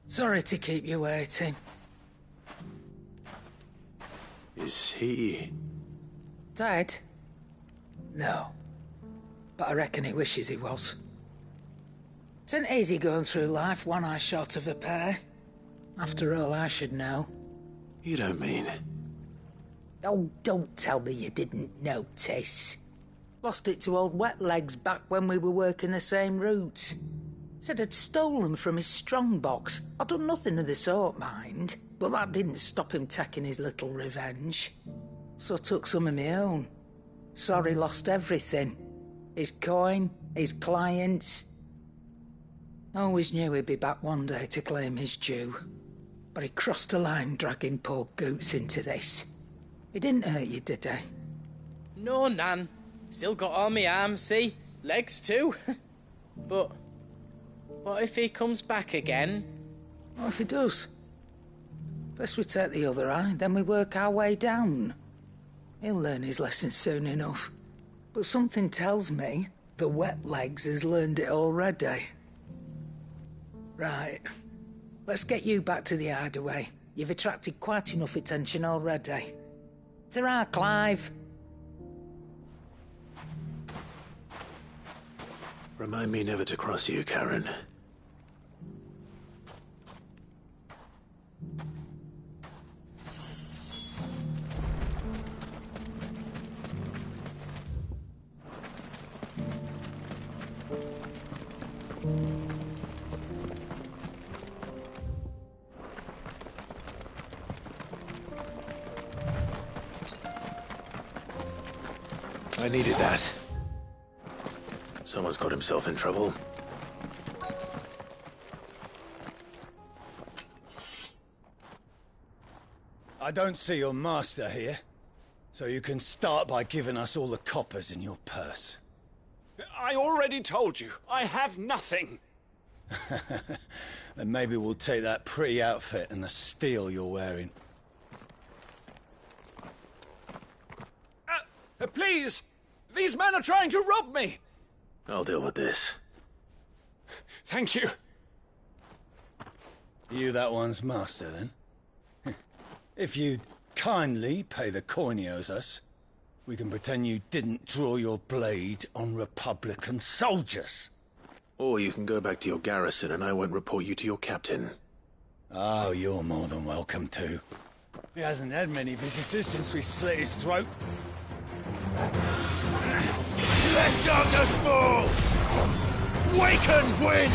Sorry to keep you waiting. Is he... dead? No. But I reckon he wishes he was. It isn't easy going through life one eye short of a pair. After all, I should know. You don't mean... Oh, don't tell me you didn't notice. Lost it to old Wet Legs back when we were working the same routes. Said I'd stolen from his strongbox. I'd done nothing of the sort, mind. But that didn't stop him taking his little revenge. So I took some of my own. Sorry, lost everything. His coin, his clients. Always knew he'd be back one day to claim his due. But he crossed a line dragging poor Goots into this. He didn't hurt you, did he? No, Nan. Still got all my arms, see? Legs too. But what if he comes back again? What if he does? First we take the other eye, then we work our way down. He'll learn his lesson soon enough. But something tells me the Wet Legs has learned it already. Right. Let's get you back to the hideaway. You've attracted quite enough attention already. Ta-ra, Clive. Remind me never to cross you, Karen. I needed that. Someone's got himself in trouble. I don't see your master here, so you can start by giving us all the coppers in your purse. I already told you, I have nothing. Then maybe we'll take that pretty outfit and the steel you're wearing. Please! These men are trying to rob me! I'll deal with this. Thank you. You that one's master, then? If you'd kindly pay the coin he owes us, we can pretend you didn't draw your blade on Republican soldiers. Or you can go back to your garrison and I won't report you to your captain. Oh, you're more than welcome to. He hasn't had many visitors since we slit his throat. Let darkness fall! Waken, wind!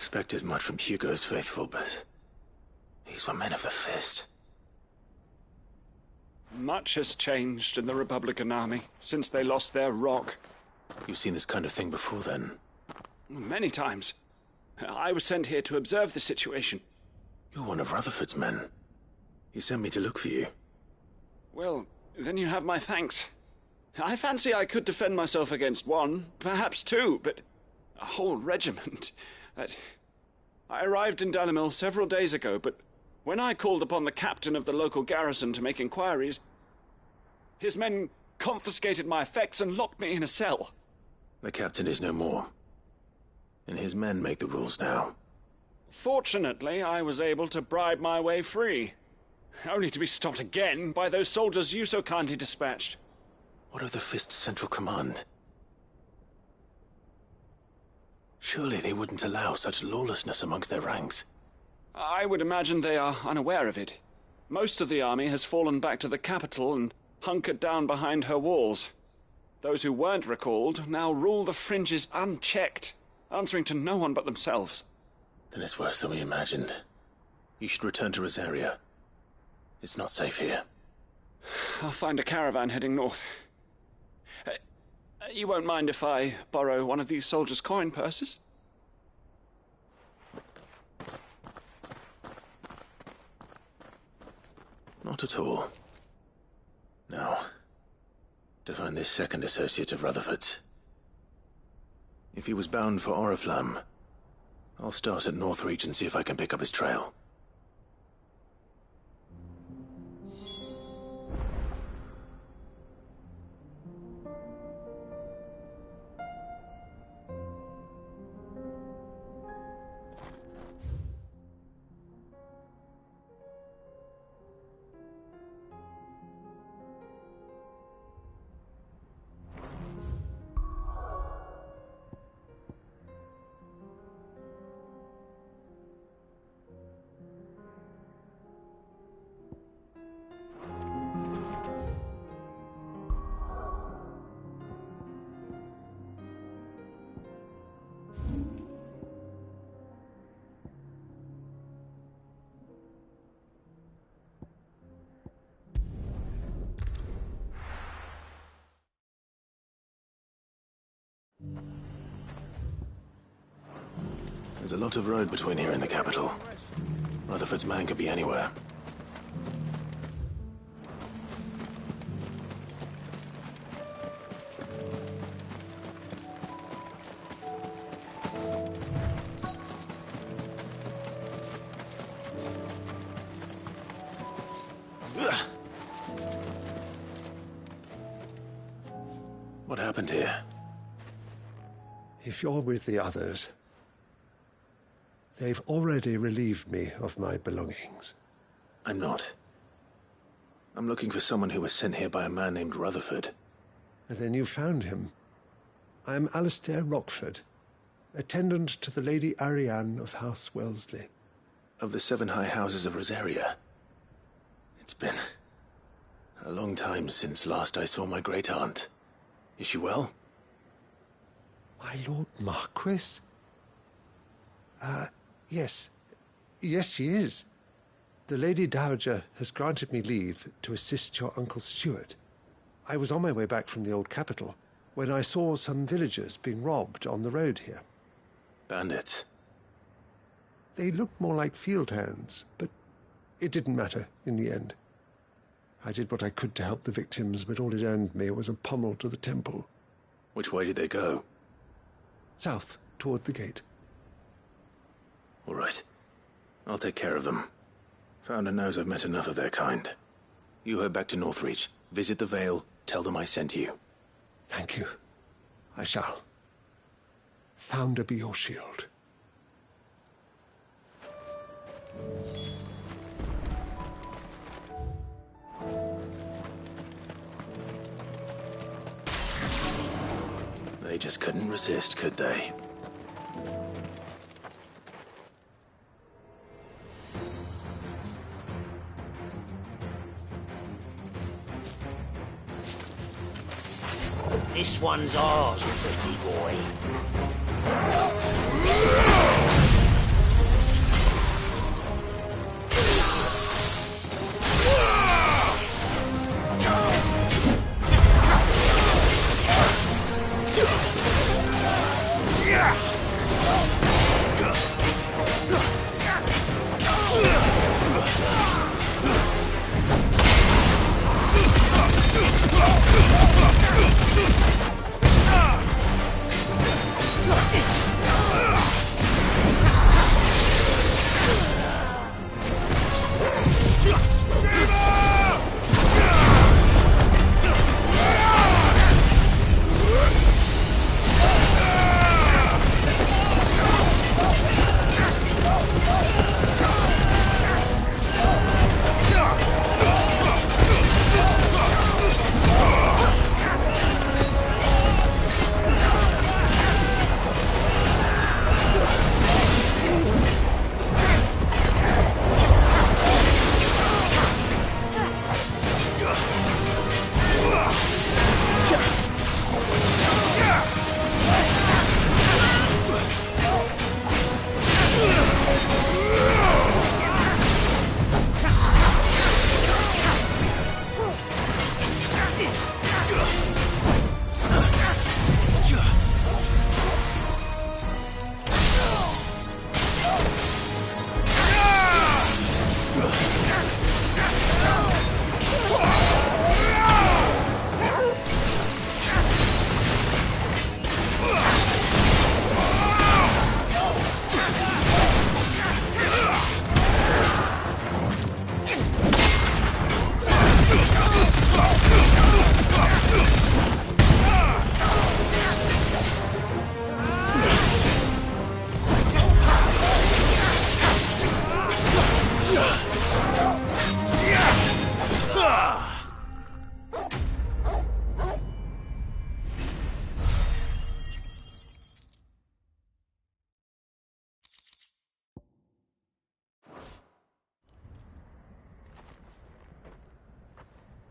expect as much from Hugo's faithful, but these were men of the fist. Much has changed in the Republican army since they lost their rock. You've seen this kind of thing before, then? Many times. I was sent here to observe the situation. You're one of Rutherford's men. He sent me to look for you. Well, then you have my thanks. I fancy I could defend myself against one, perhaps two, but a whole regiment. I arrived in Dalimil several days ago, but when I called upon the captain of the local garrison to make inquiries, his men confiscated my effects and locked me in a cell. The captain is no more, and his men make the rules now. Fortunately, I was able to bribe my way free, only to be stopped again by those soldiers you so kindly dispatched. What of the Fist's Central Command? Surely they wouldn't allow such lawlessness amongst their ranks. I would imagine they are unaware of it. Most of the army has fallen back to the capital and hunkered down behind her walls. Those who weren't recalled now rule the fringes unchecked, answering to no one but themselves. Then it's worse than we imagined. You should return to Rosaria. It's not safe here. I'll find a caravan heading north. You won't mind if I borrow one of these soldiers' coin purses? Not at all. Now, to find this second associate of Rutherford's. If he was bound for Oriflamme, I'll start at Northreach and see if I can pick up his trail. There's a lot of road between here and the capital. Rutherford's man could be anywhere. What happened here? If you're with the others, they've already relieved me of my belongings. I'm not. I'm looking for someone who was sent here by a man named Rutherford. And then you found him. I'm Alistair Rockford, attendant to the Lady Ariane of House Wellesley. Of the 7 high houses of Rosaria. It's been a long time since last I saw my great-aunt. Is she well? My Lord Marquis? Yes. Yes, she is. The Lady Dowager has granted me leave to assist your Uncle Stuart. I was on my way back from the old capital when I saw some villagers being robbed on the road here. Bandits? They looked more like field hands, but it didn't matter in the end. I did what I could to help the victims, but all it earned me was a pommel to the temple. Which way did they go? South, toward the gate. All right. I'll take care of them. Founder knows I've met enough of their kind. You head back to Northreach, visit the Vale, tell them I sent you. Thank you. I shall. Founder be your shield. They just couldn't resist, could they? This one's ours, pretty boy.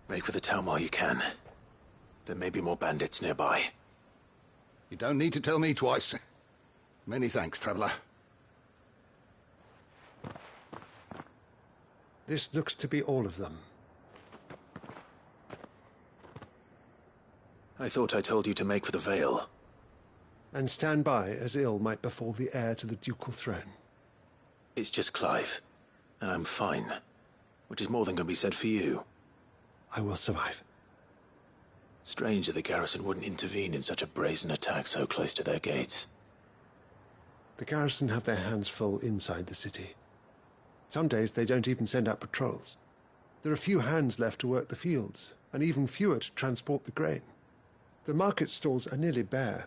Make for the town while you can. There may be more bandits nearby. You don't need to tell me twice. Many thanks, traveller. This looks to be all of them. I thought I told you to make for the Vale. And stand by as ill might befall the heir to the ducal throne. It's just Clive, and I'm fine. Which is more than can be said for you. I will survive. Strange that the garrison wouldn't intervene in such a brazen attack so close to their gates. The garrison have their hands full inside the city. Some days they don't even send out patrols. There are few hands left to work the fields, and even fewer to transport the grain. The market stalls are nearly bare,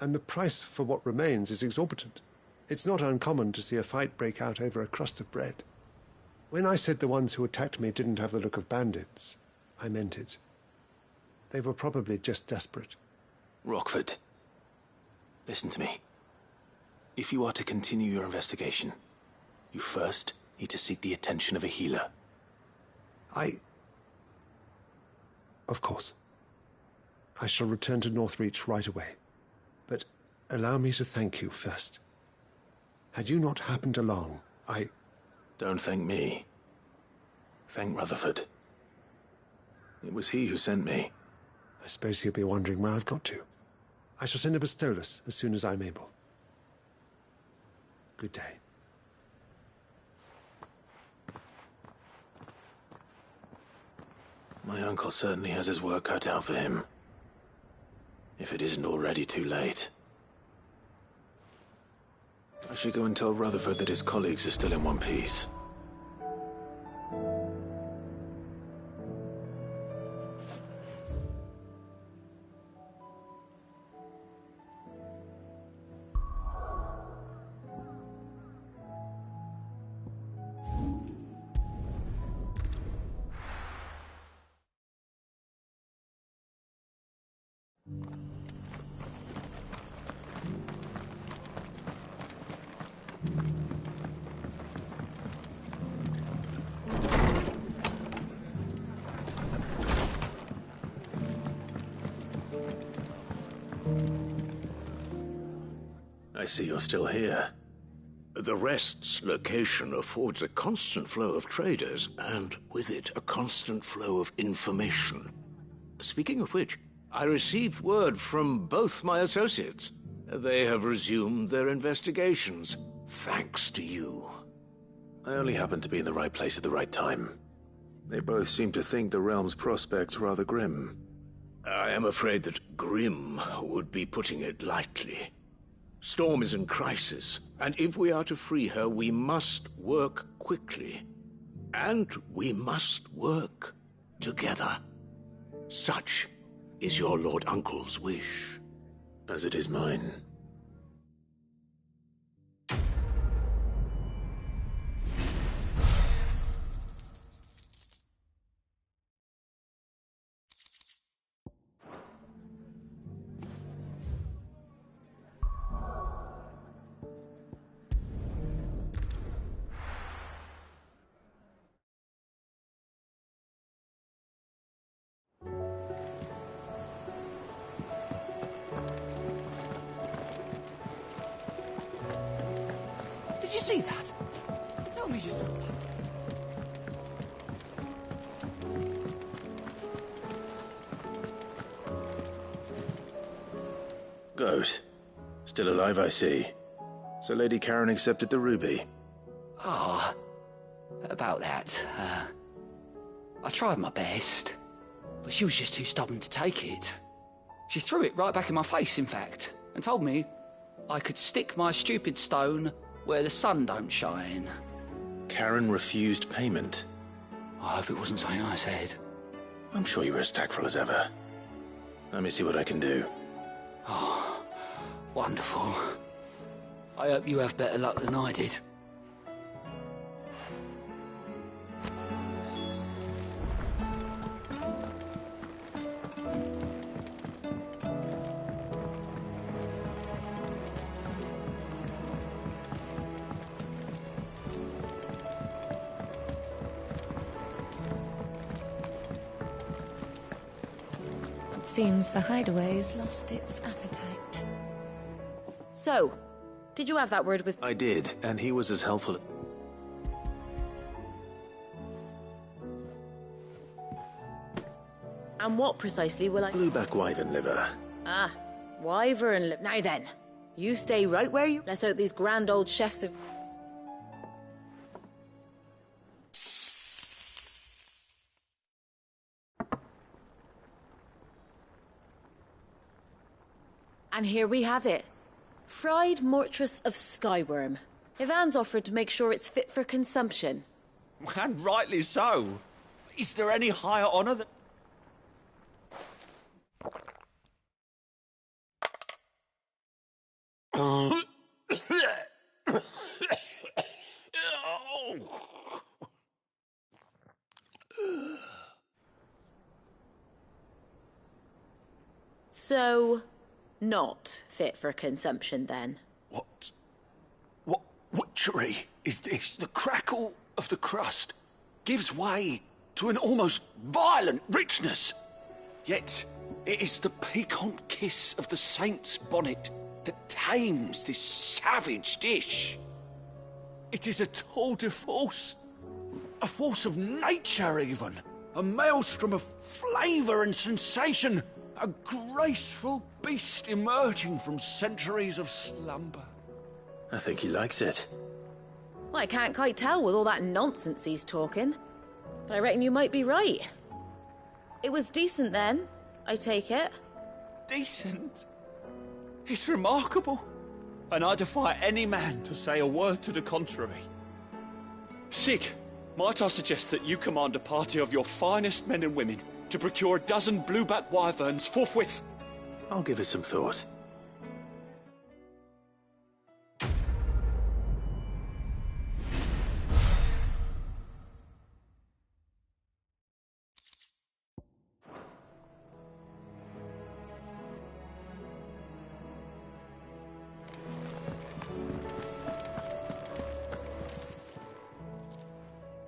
and the price for what remains is exorbitant. It's not uncommon to see a fight break out over a crust of bread. When I said the ones who attacked me didn't have the look of bandits, I meant it. They were probably just desperate. Rockford, listen to me. If you are to continue your investigation, you first need to seek the attention of a healer. Of course. I shall return to Northreach right away. But allow me to thank you first. Had you not happened along, Don't thank me. Thank Rutherford. It was he who sent me. I suppose he'll be wondering where I've got to. I shall send a Bastolus as soon as I'm able. Good day. My uncle certainly has his work cut out for him. If it isn't already too late. I should go and tell Rutherford that his colleagues are still in one piece. I see you're still here. The Rest's location affords a constant flow of traders, and with it, a constant flow of information. Speaking of which, I received word from both my associates. They have resumed their investigations, thanks to you. I only happened to be in the right place at the right time. They both seem to think the realm's prospects rather grim. I am afraid that grim would be putting it lightly. Storm is in crisis, and if we are to free her, we must work quickly. And we must work together. Such is your Lord Uncle's wish. As it is mine. Did you see that? Tell me you saw that. Goat. Still alive, I see. So Lady Karen accepted the ruby. Ah, about that. I tried my best, but she was just too stubborn to take it. She threw it right back in my face, in fact, and told me I could stick my stupid stone where the sun don't shine. Karen refused payment. I hope it wasn't something I said. I'm sure you were as tactful as ever. Let me see what I can do. Oh, wonderful. I hope you have better luck than I did. Seems the hideaway's lost its appetite. So, did you have that word with... I did, and he was as helpful... And what precisely will I... Blueback wyvern liver. Ah, wyvern lip. Now then, you stay right where you... Let's out these grand old chefs of... And here we have it. Fried mortress of skyworm. Ivan's offered to make sure it's fit for consumption. And rightly so. Is there any higher honour than... So, not fit for consumption then? What witchery is this? The crackle of the crust gives way to an almost violent richness. Yet, it is the piquant kiss of the saint's bonnet that tames this savage dish. It is a tour de force, a force of nature even, a maelstrom of flavour and sensation, a graceful beast emerging from centuries of slumber. I think he likes it. Well, I can't quite tell with all that nonsense he's talking, but I reckon you might be right. It was decent then, I take it. Decent? It's remarkable, and I defy any man to say a word to the contrary. Sid, might I suggest that you command a party of your finest men and women to procure a dozen blueback wyverns forthwith? I'll give it some thought.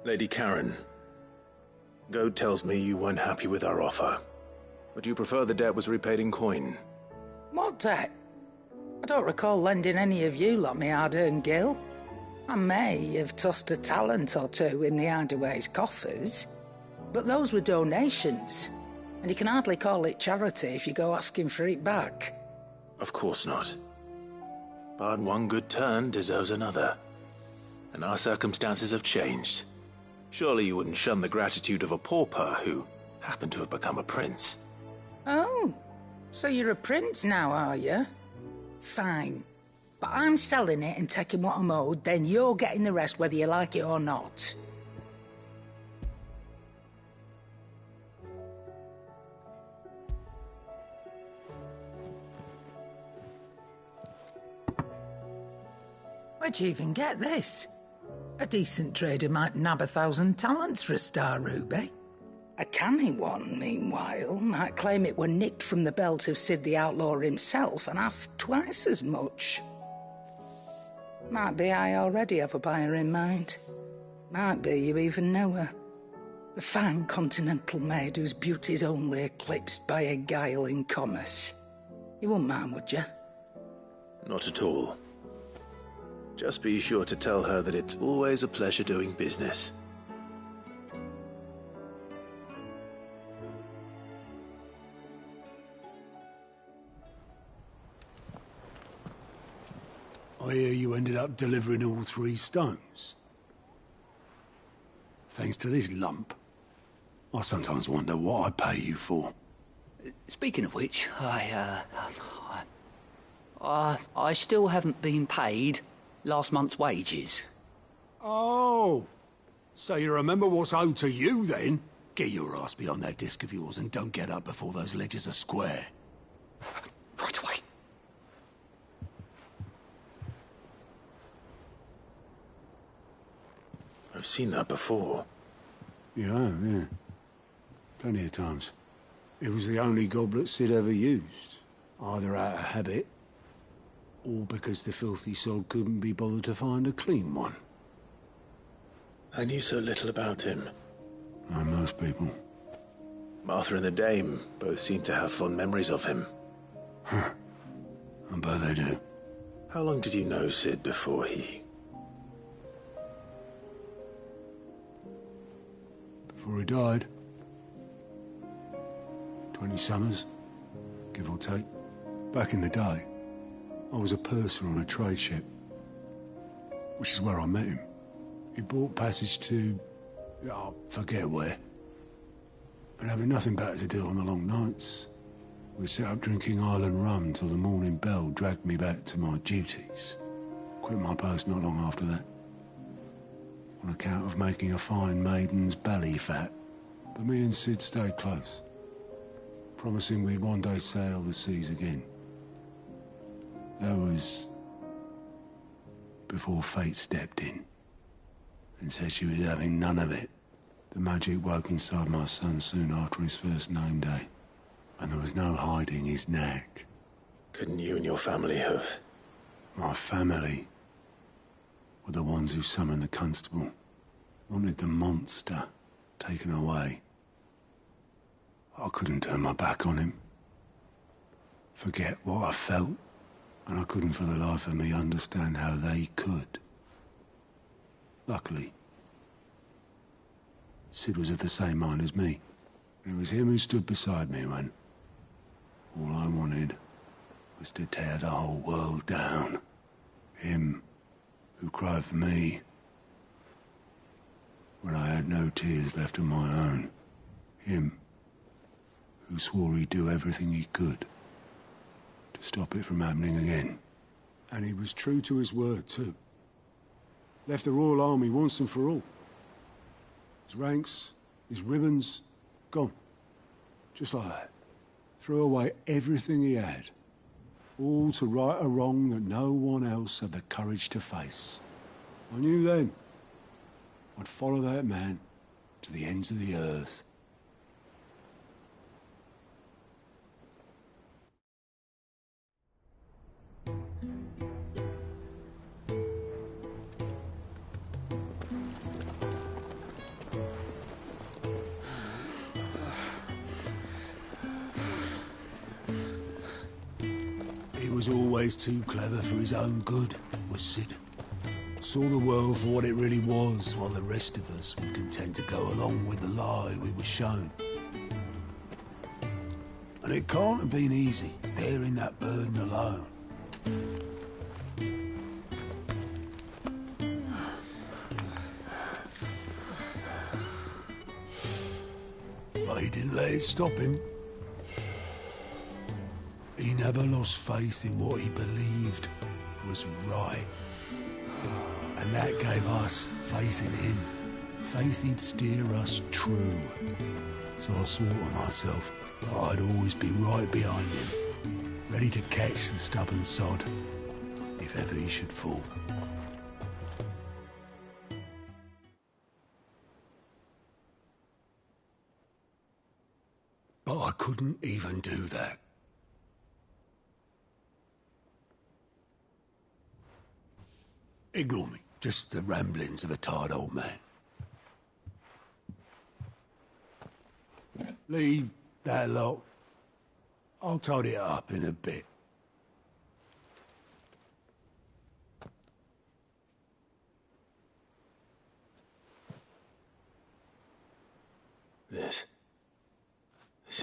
Lady Karen, Goad tells me you weren't happy with our offer. Would you prefer the debt was repaid in coin? What debt? I don't recall lending any of you lot me hard-earned gil. I may have tossed a talent or two in the Hideaway's coffers, but those were donations, and you can hardly call it charity if you go asking for it back. Of course not. But one good turn deserves another. And our circumstances have changed. Surely you wouldn't shun the gratitude of a pauper who happened to have become a prince. Oh, so you're a prince now, are you? Fine. But I'm selling it and taking what I'm owed, then you're getting the rest whether you like it or not. Where'd you even get this? A decent trader might nab 1,000 talents for a star ruby. A canny one, meanwhile, might claim it were nicked from the belt of Sid the Outlaw himself and ask twice as much. Might be I already have a buyer in mind. Might be you even know her. A fine continental maid whose beauty's only eclipsed by a guile in commerce. You wouldn't mind, would you? Not at all. Just be sure to tell her that it's always a pleasure doing business. I hear you ended up delivering all 3 stones. Thanks to this lump. I sometimes wonder what I pay you for. Speaking of which, I still haven't been paid last month's wages. Oh, so you remember what's owed to you then? Get your ass behind that disc of yours and don't get up before those ledgers are square. Right away. I've seen that before. You have, yeah. Plenty of times. It was the only goblet Sid ever used. Either out of habit, or because the filthy sod couldn't be bothered to find a clean one. I knew so little about him. Like most people. Martha and the Dame both seem to have fond memories of him. I bet they do. How long did you know Sid before he... Before he died? 20 summers, give or take. Back in the day, I was a purser on a trade ship, which is where I met him. He bought passage to... I forget where. But having nothing better to do on the long nights, we set up drinking island rum till the morning bell dragged me back to my duties. Quit my post not long after that, on account of making a fine maiden's belly fat. But me and Sid stayed close, promising we'd one day sail the seas again. That was before fate stepped in and said she was having none of it. The magic woke inside my son soon after his first name day, and there was no hiding his knack. Couldn't you and your family have... My family were the ones who summoned the constable, wanted the monster taken away. I couldn't turn my back on him, forget what I felt, and I couldn't for the life of me understand how they could. Luckily, Sid was of the same mind as me. It was him who stood beside me when all I wanted was to tear the whole world down. Him who cried for me when I had no tears left of my own. Him who swore he'd do everything he could to stop it from happening again. And he was true to his word, too. Left the Royal Army once and for all. His ranks, his ribbons, gone. Just like that. Threw away everything he had. All to right a wrong that no one else had the courage to face. I knew then I'd follow that man to the ends of the earth. He was always too clever for his own good, was Sid. Saw the world for what it really was, while the rest of us were content to go along with the lie we were shown. And it can't have been easy, bearing that burden alone. But he didn't let it stop him. He never lost faith in what he believed was right. And that gave us faith in him. Faith he'd steer us true. So I swore to myself that I'd always be right behind him, ready to catch the stubborn sod, if ever he should fall. But I couldn't even do that. Ignore me. Just the ramblings of a tired old man. Leave that lot. I'll tidy it up in a bit. This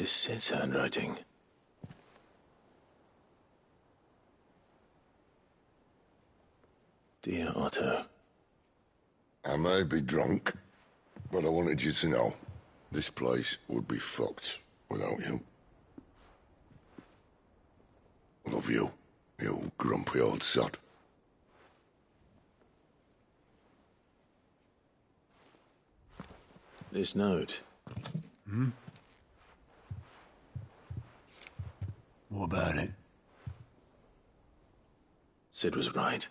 is Sid's handwriting. Dear Otto. I may be drunk, but I wanted you to know this place would be fucked without you. Love you, you grumpy old sod. This note. Hmm? What about it? Sid was right.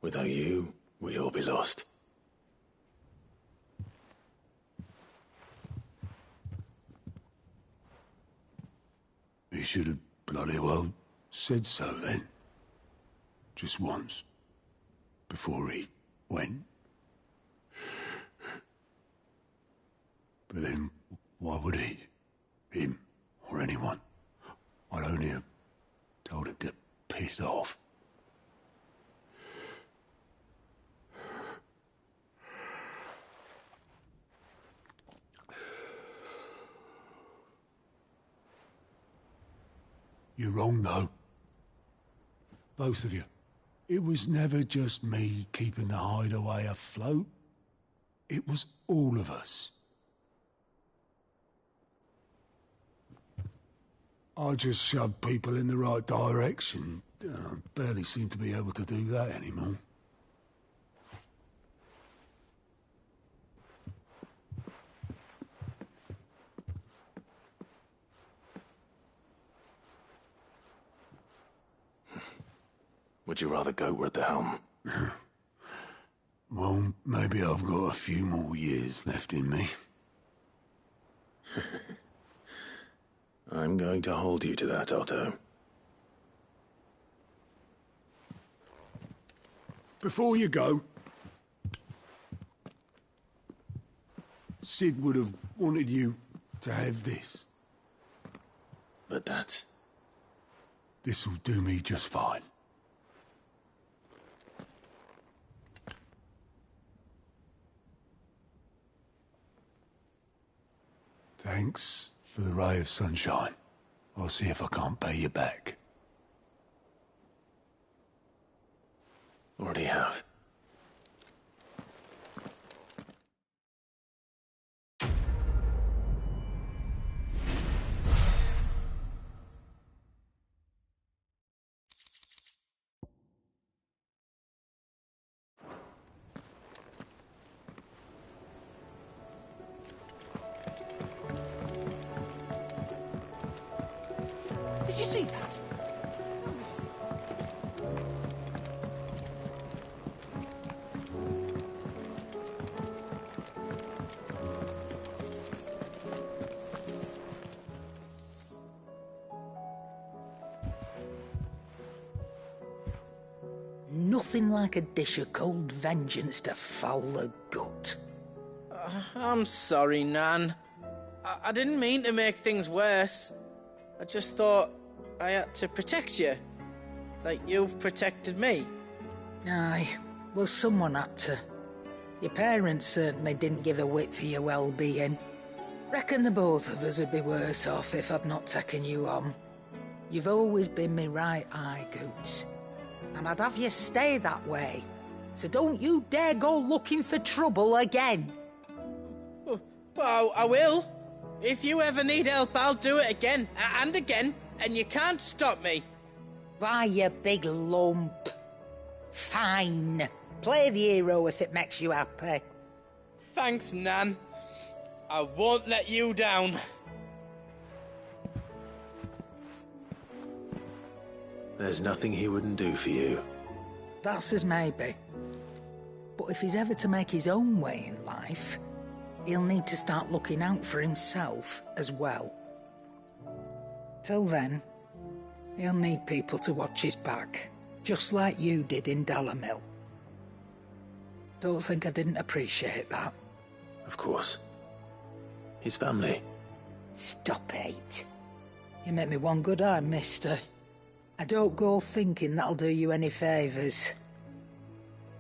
Without you, we'd all be lost. He should have bloody well said so then. Just once. Before he went. But then, Why would he? Him or anyone? I'd only have told him to piss off. You're wrong, though. Both of you. It was never just me keeping the hideaway afloat. It was all of us. I just shoved people in the right direction. I barely seem to be able to do that anymore. Would you rather goat at the helm? Well, maybe I've got a few more years left in me. I'm going to hold you to that, Otto. Before you go, Sid would have wanted you to have this. But that's... This'll do me just fine. Thanks for the ray of sunshine. I'll see if I can't pay you back. Already have. Did you see that? Nothing like a dish of cold vengeance to foul the gut. I'm sorry, Nan. I didn't mean to make things worse. I just thought I had to protect you. Like you've protected me. Aye, well, someone had to. Your parents certainly didn't give a whit for your well-being. Reckon the both of us would be worse off if I'd not taken you on. You've always been me right eye, Goots. And I'd have you stay that way. So don't you dare go looking for trouble again. Well, I will. If you ever need help, I'll do it again and again, and you can't stop me. Why, you big lump. Fine. Play the hero if it makes you happy. Thanks, Nan. I won't let you down. There's nothing he wouldn't do for you. That's as maybe. But if he's ever to make his own way in life, he'll need to start looking out for himself as well. Till then, he'll need people to watch his back, just like you did in Dalamil. Don't think I didn't appreciate that. Of course. His family. Stop it. You make me one good eye, mister. I don't go thinking that'll do you any favours.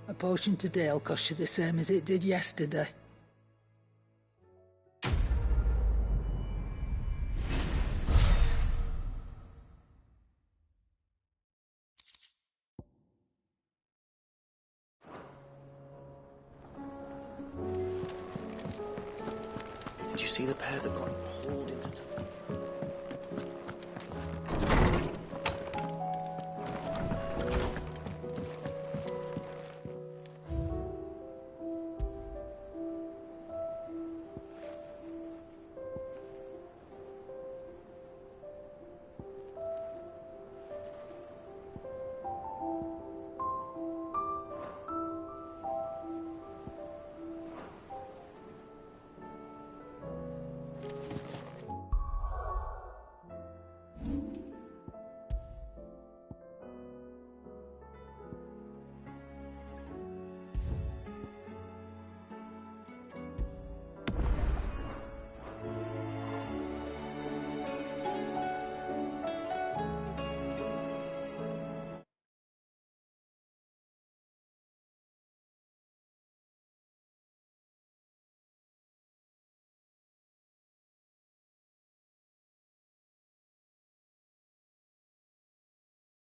A potion today'll cost you the same as it did yesterday. Did you see the pair that got hauled into town?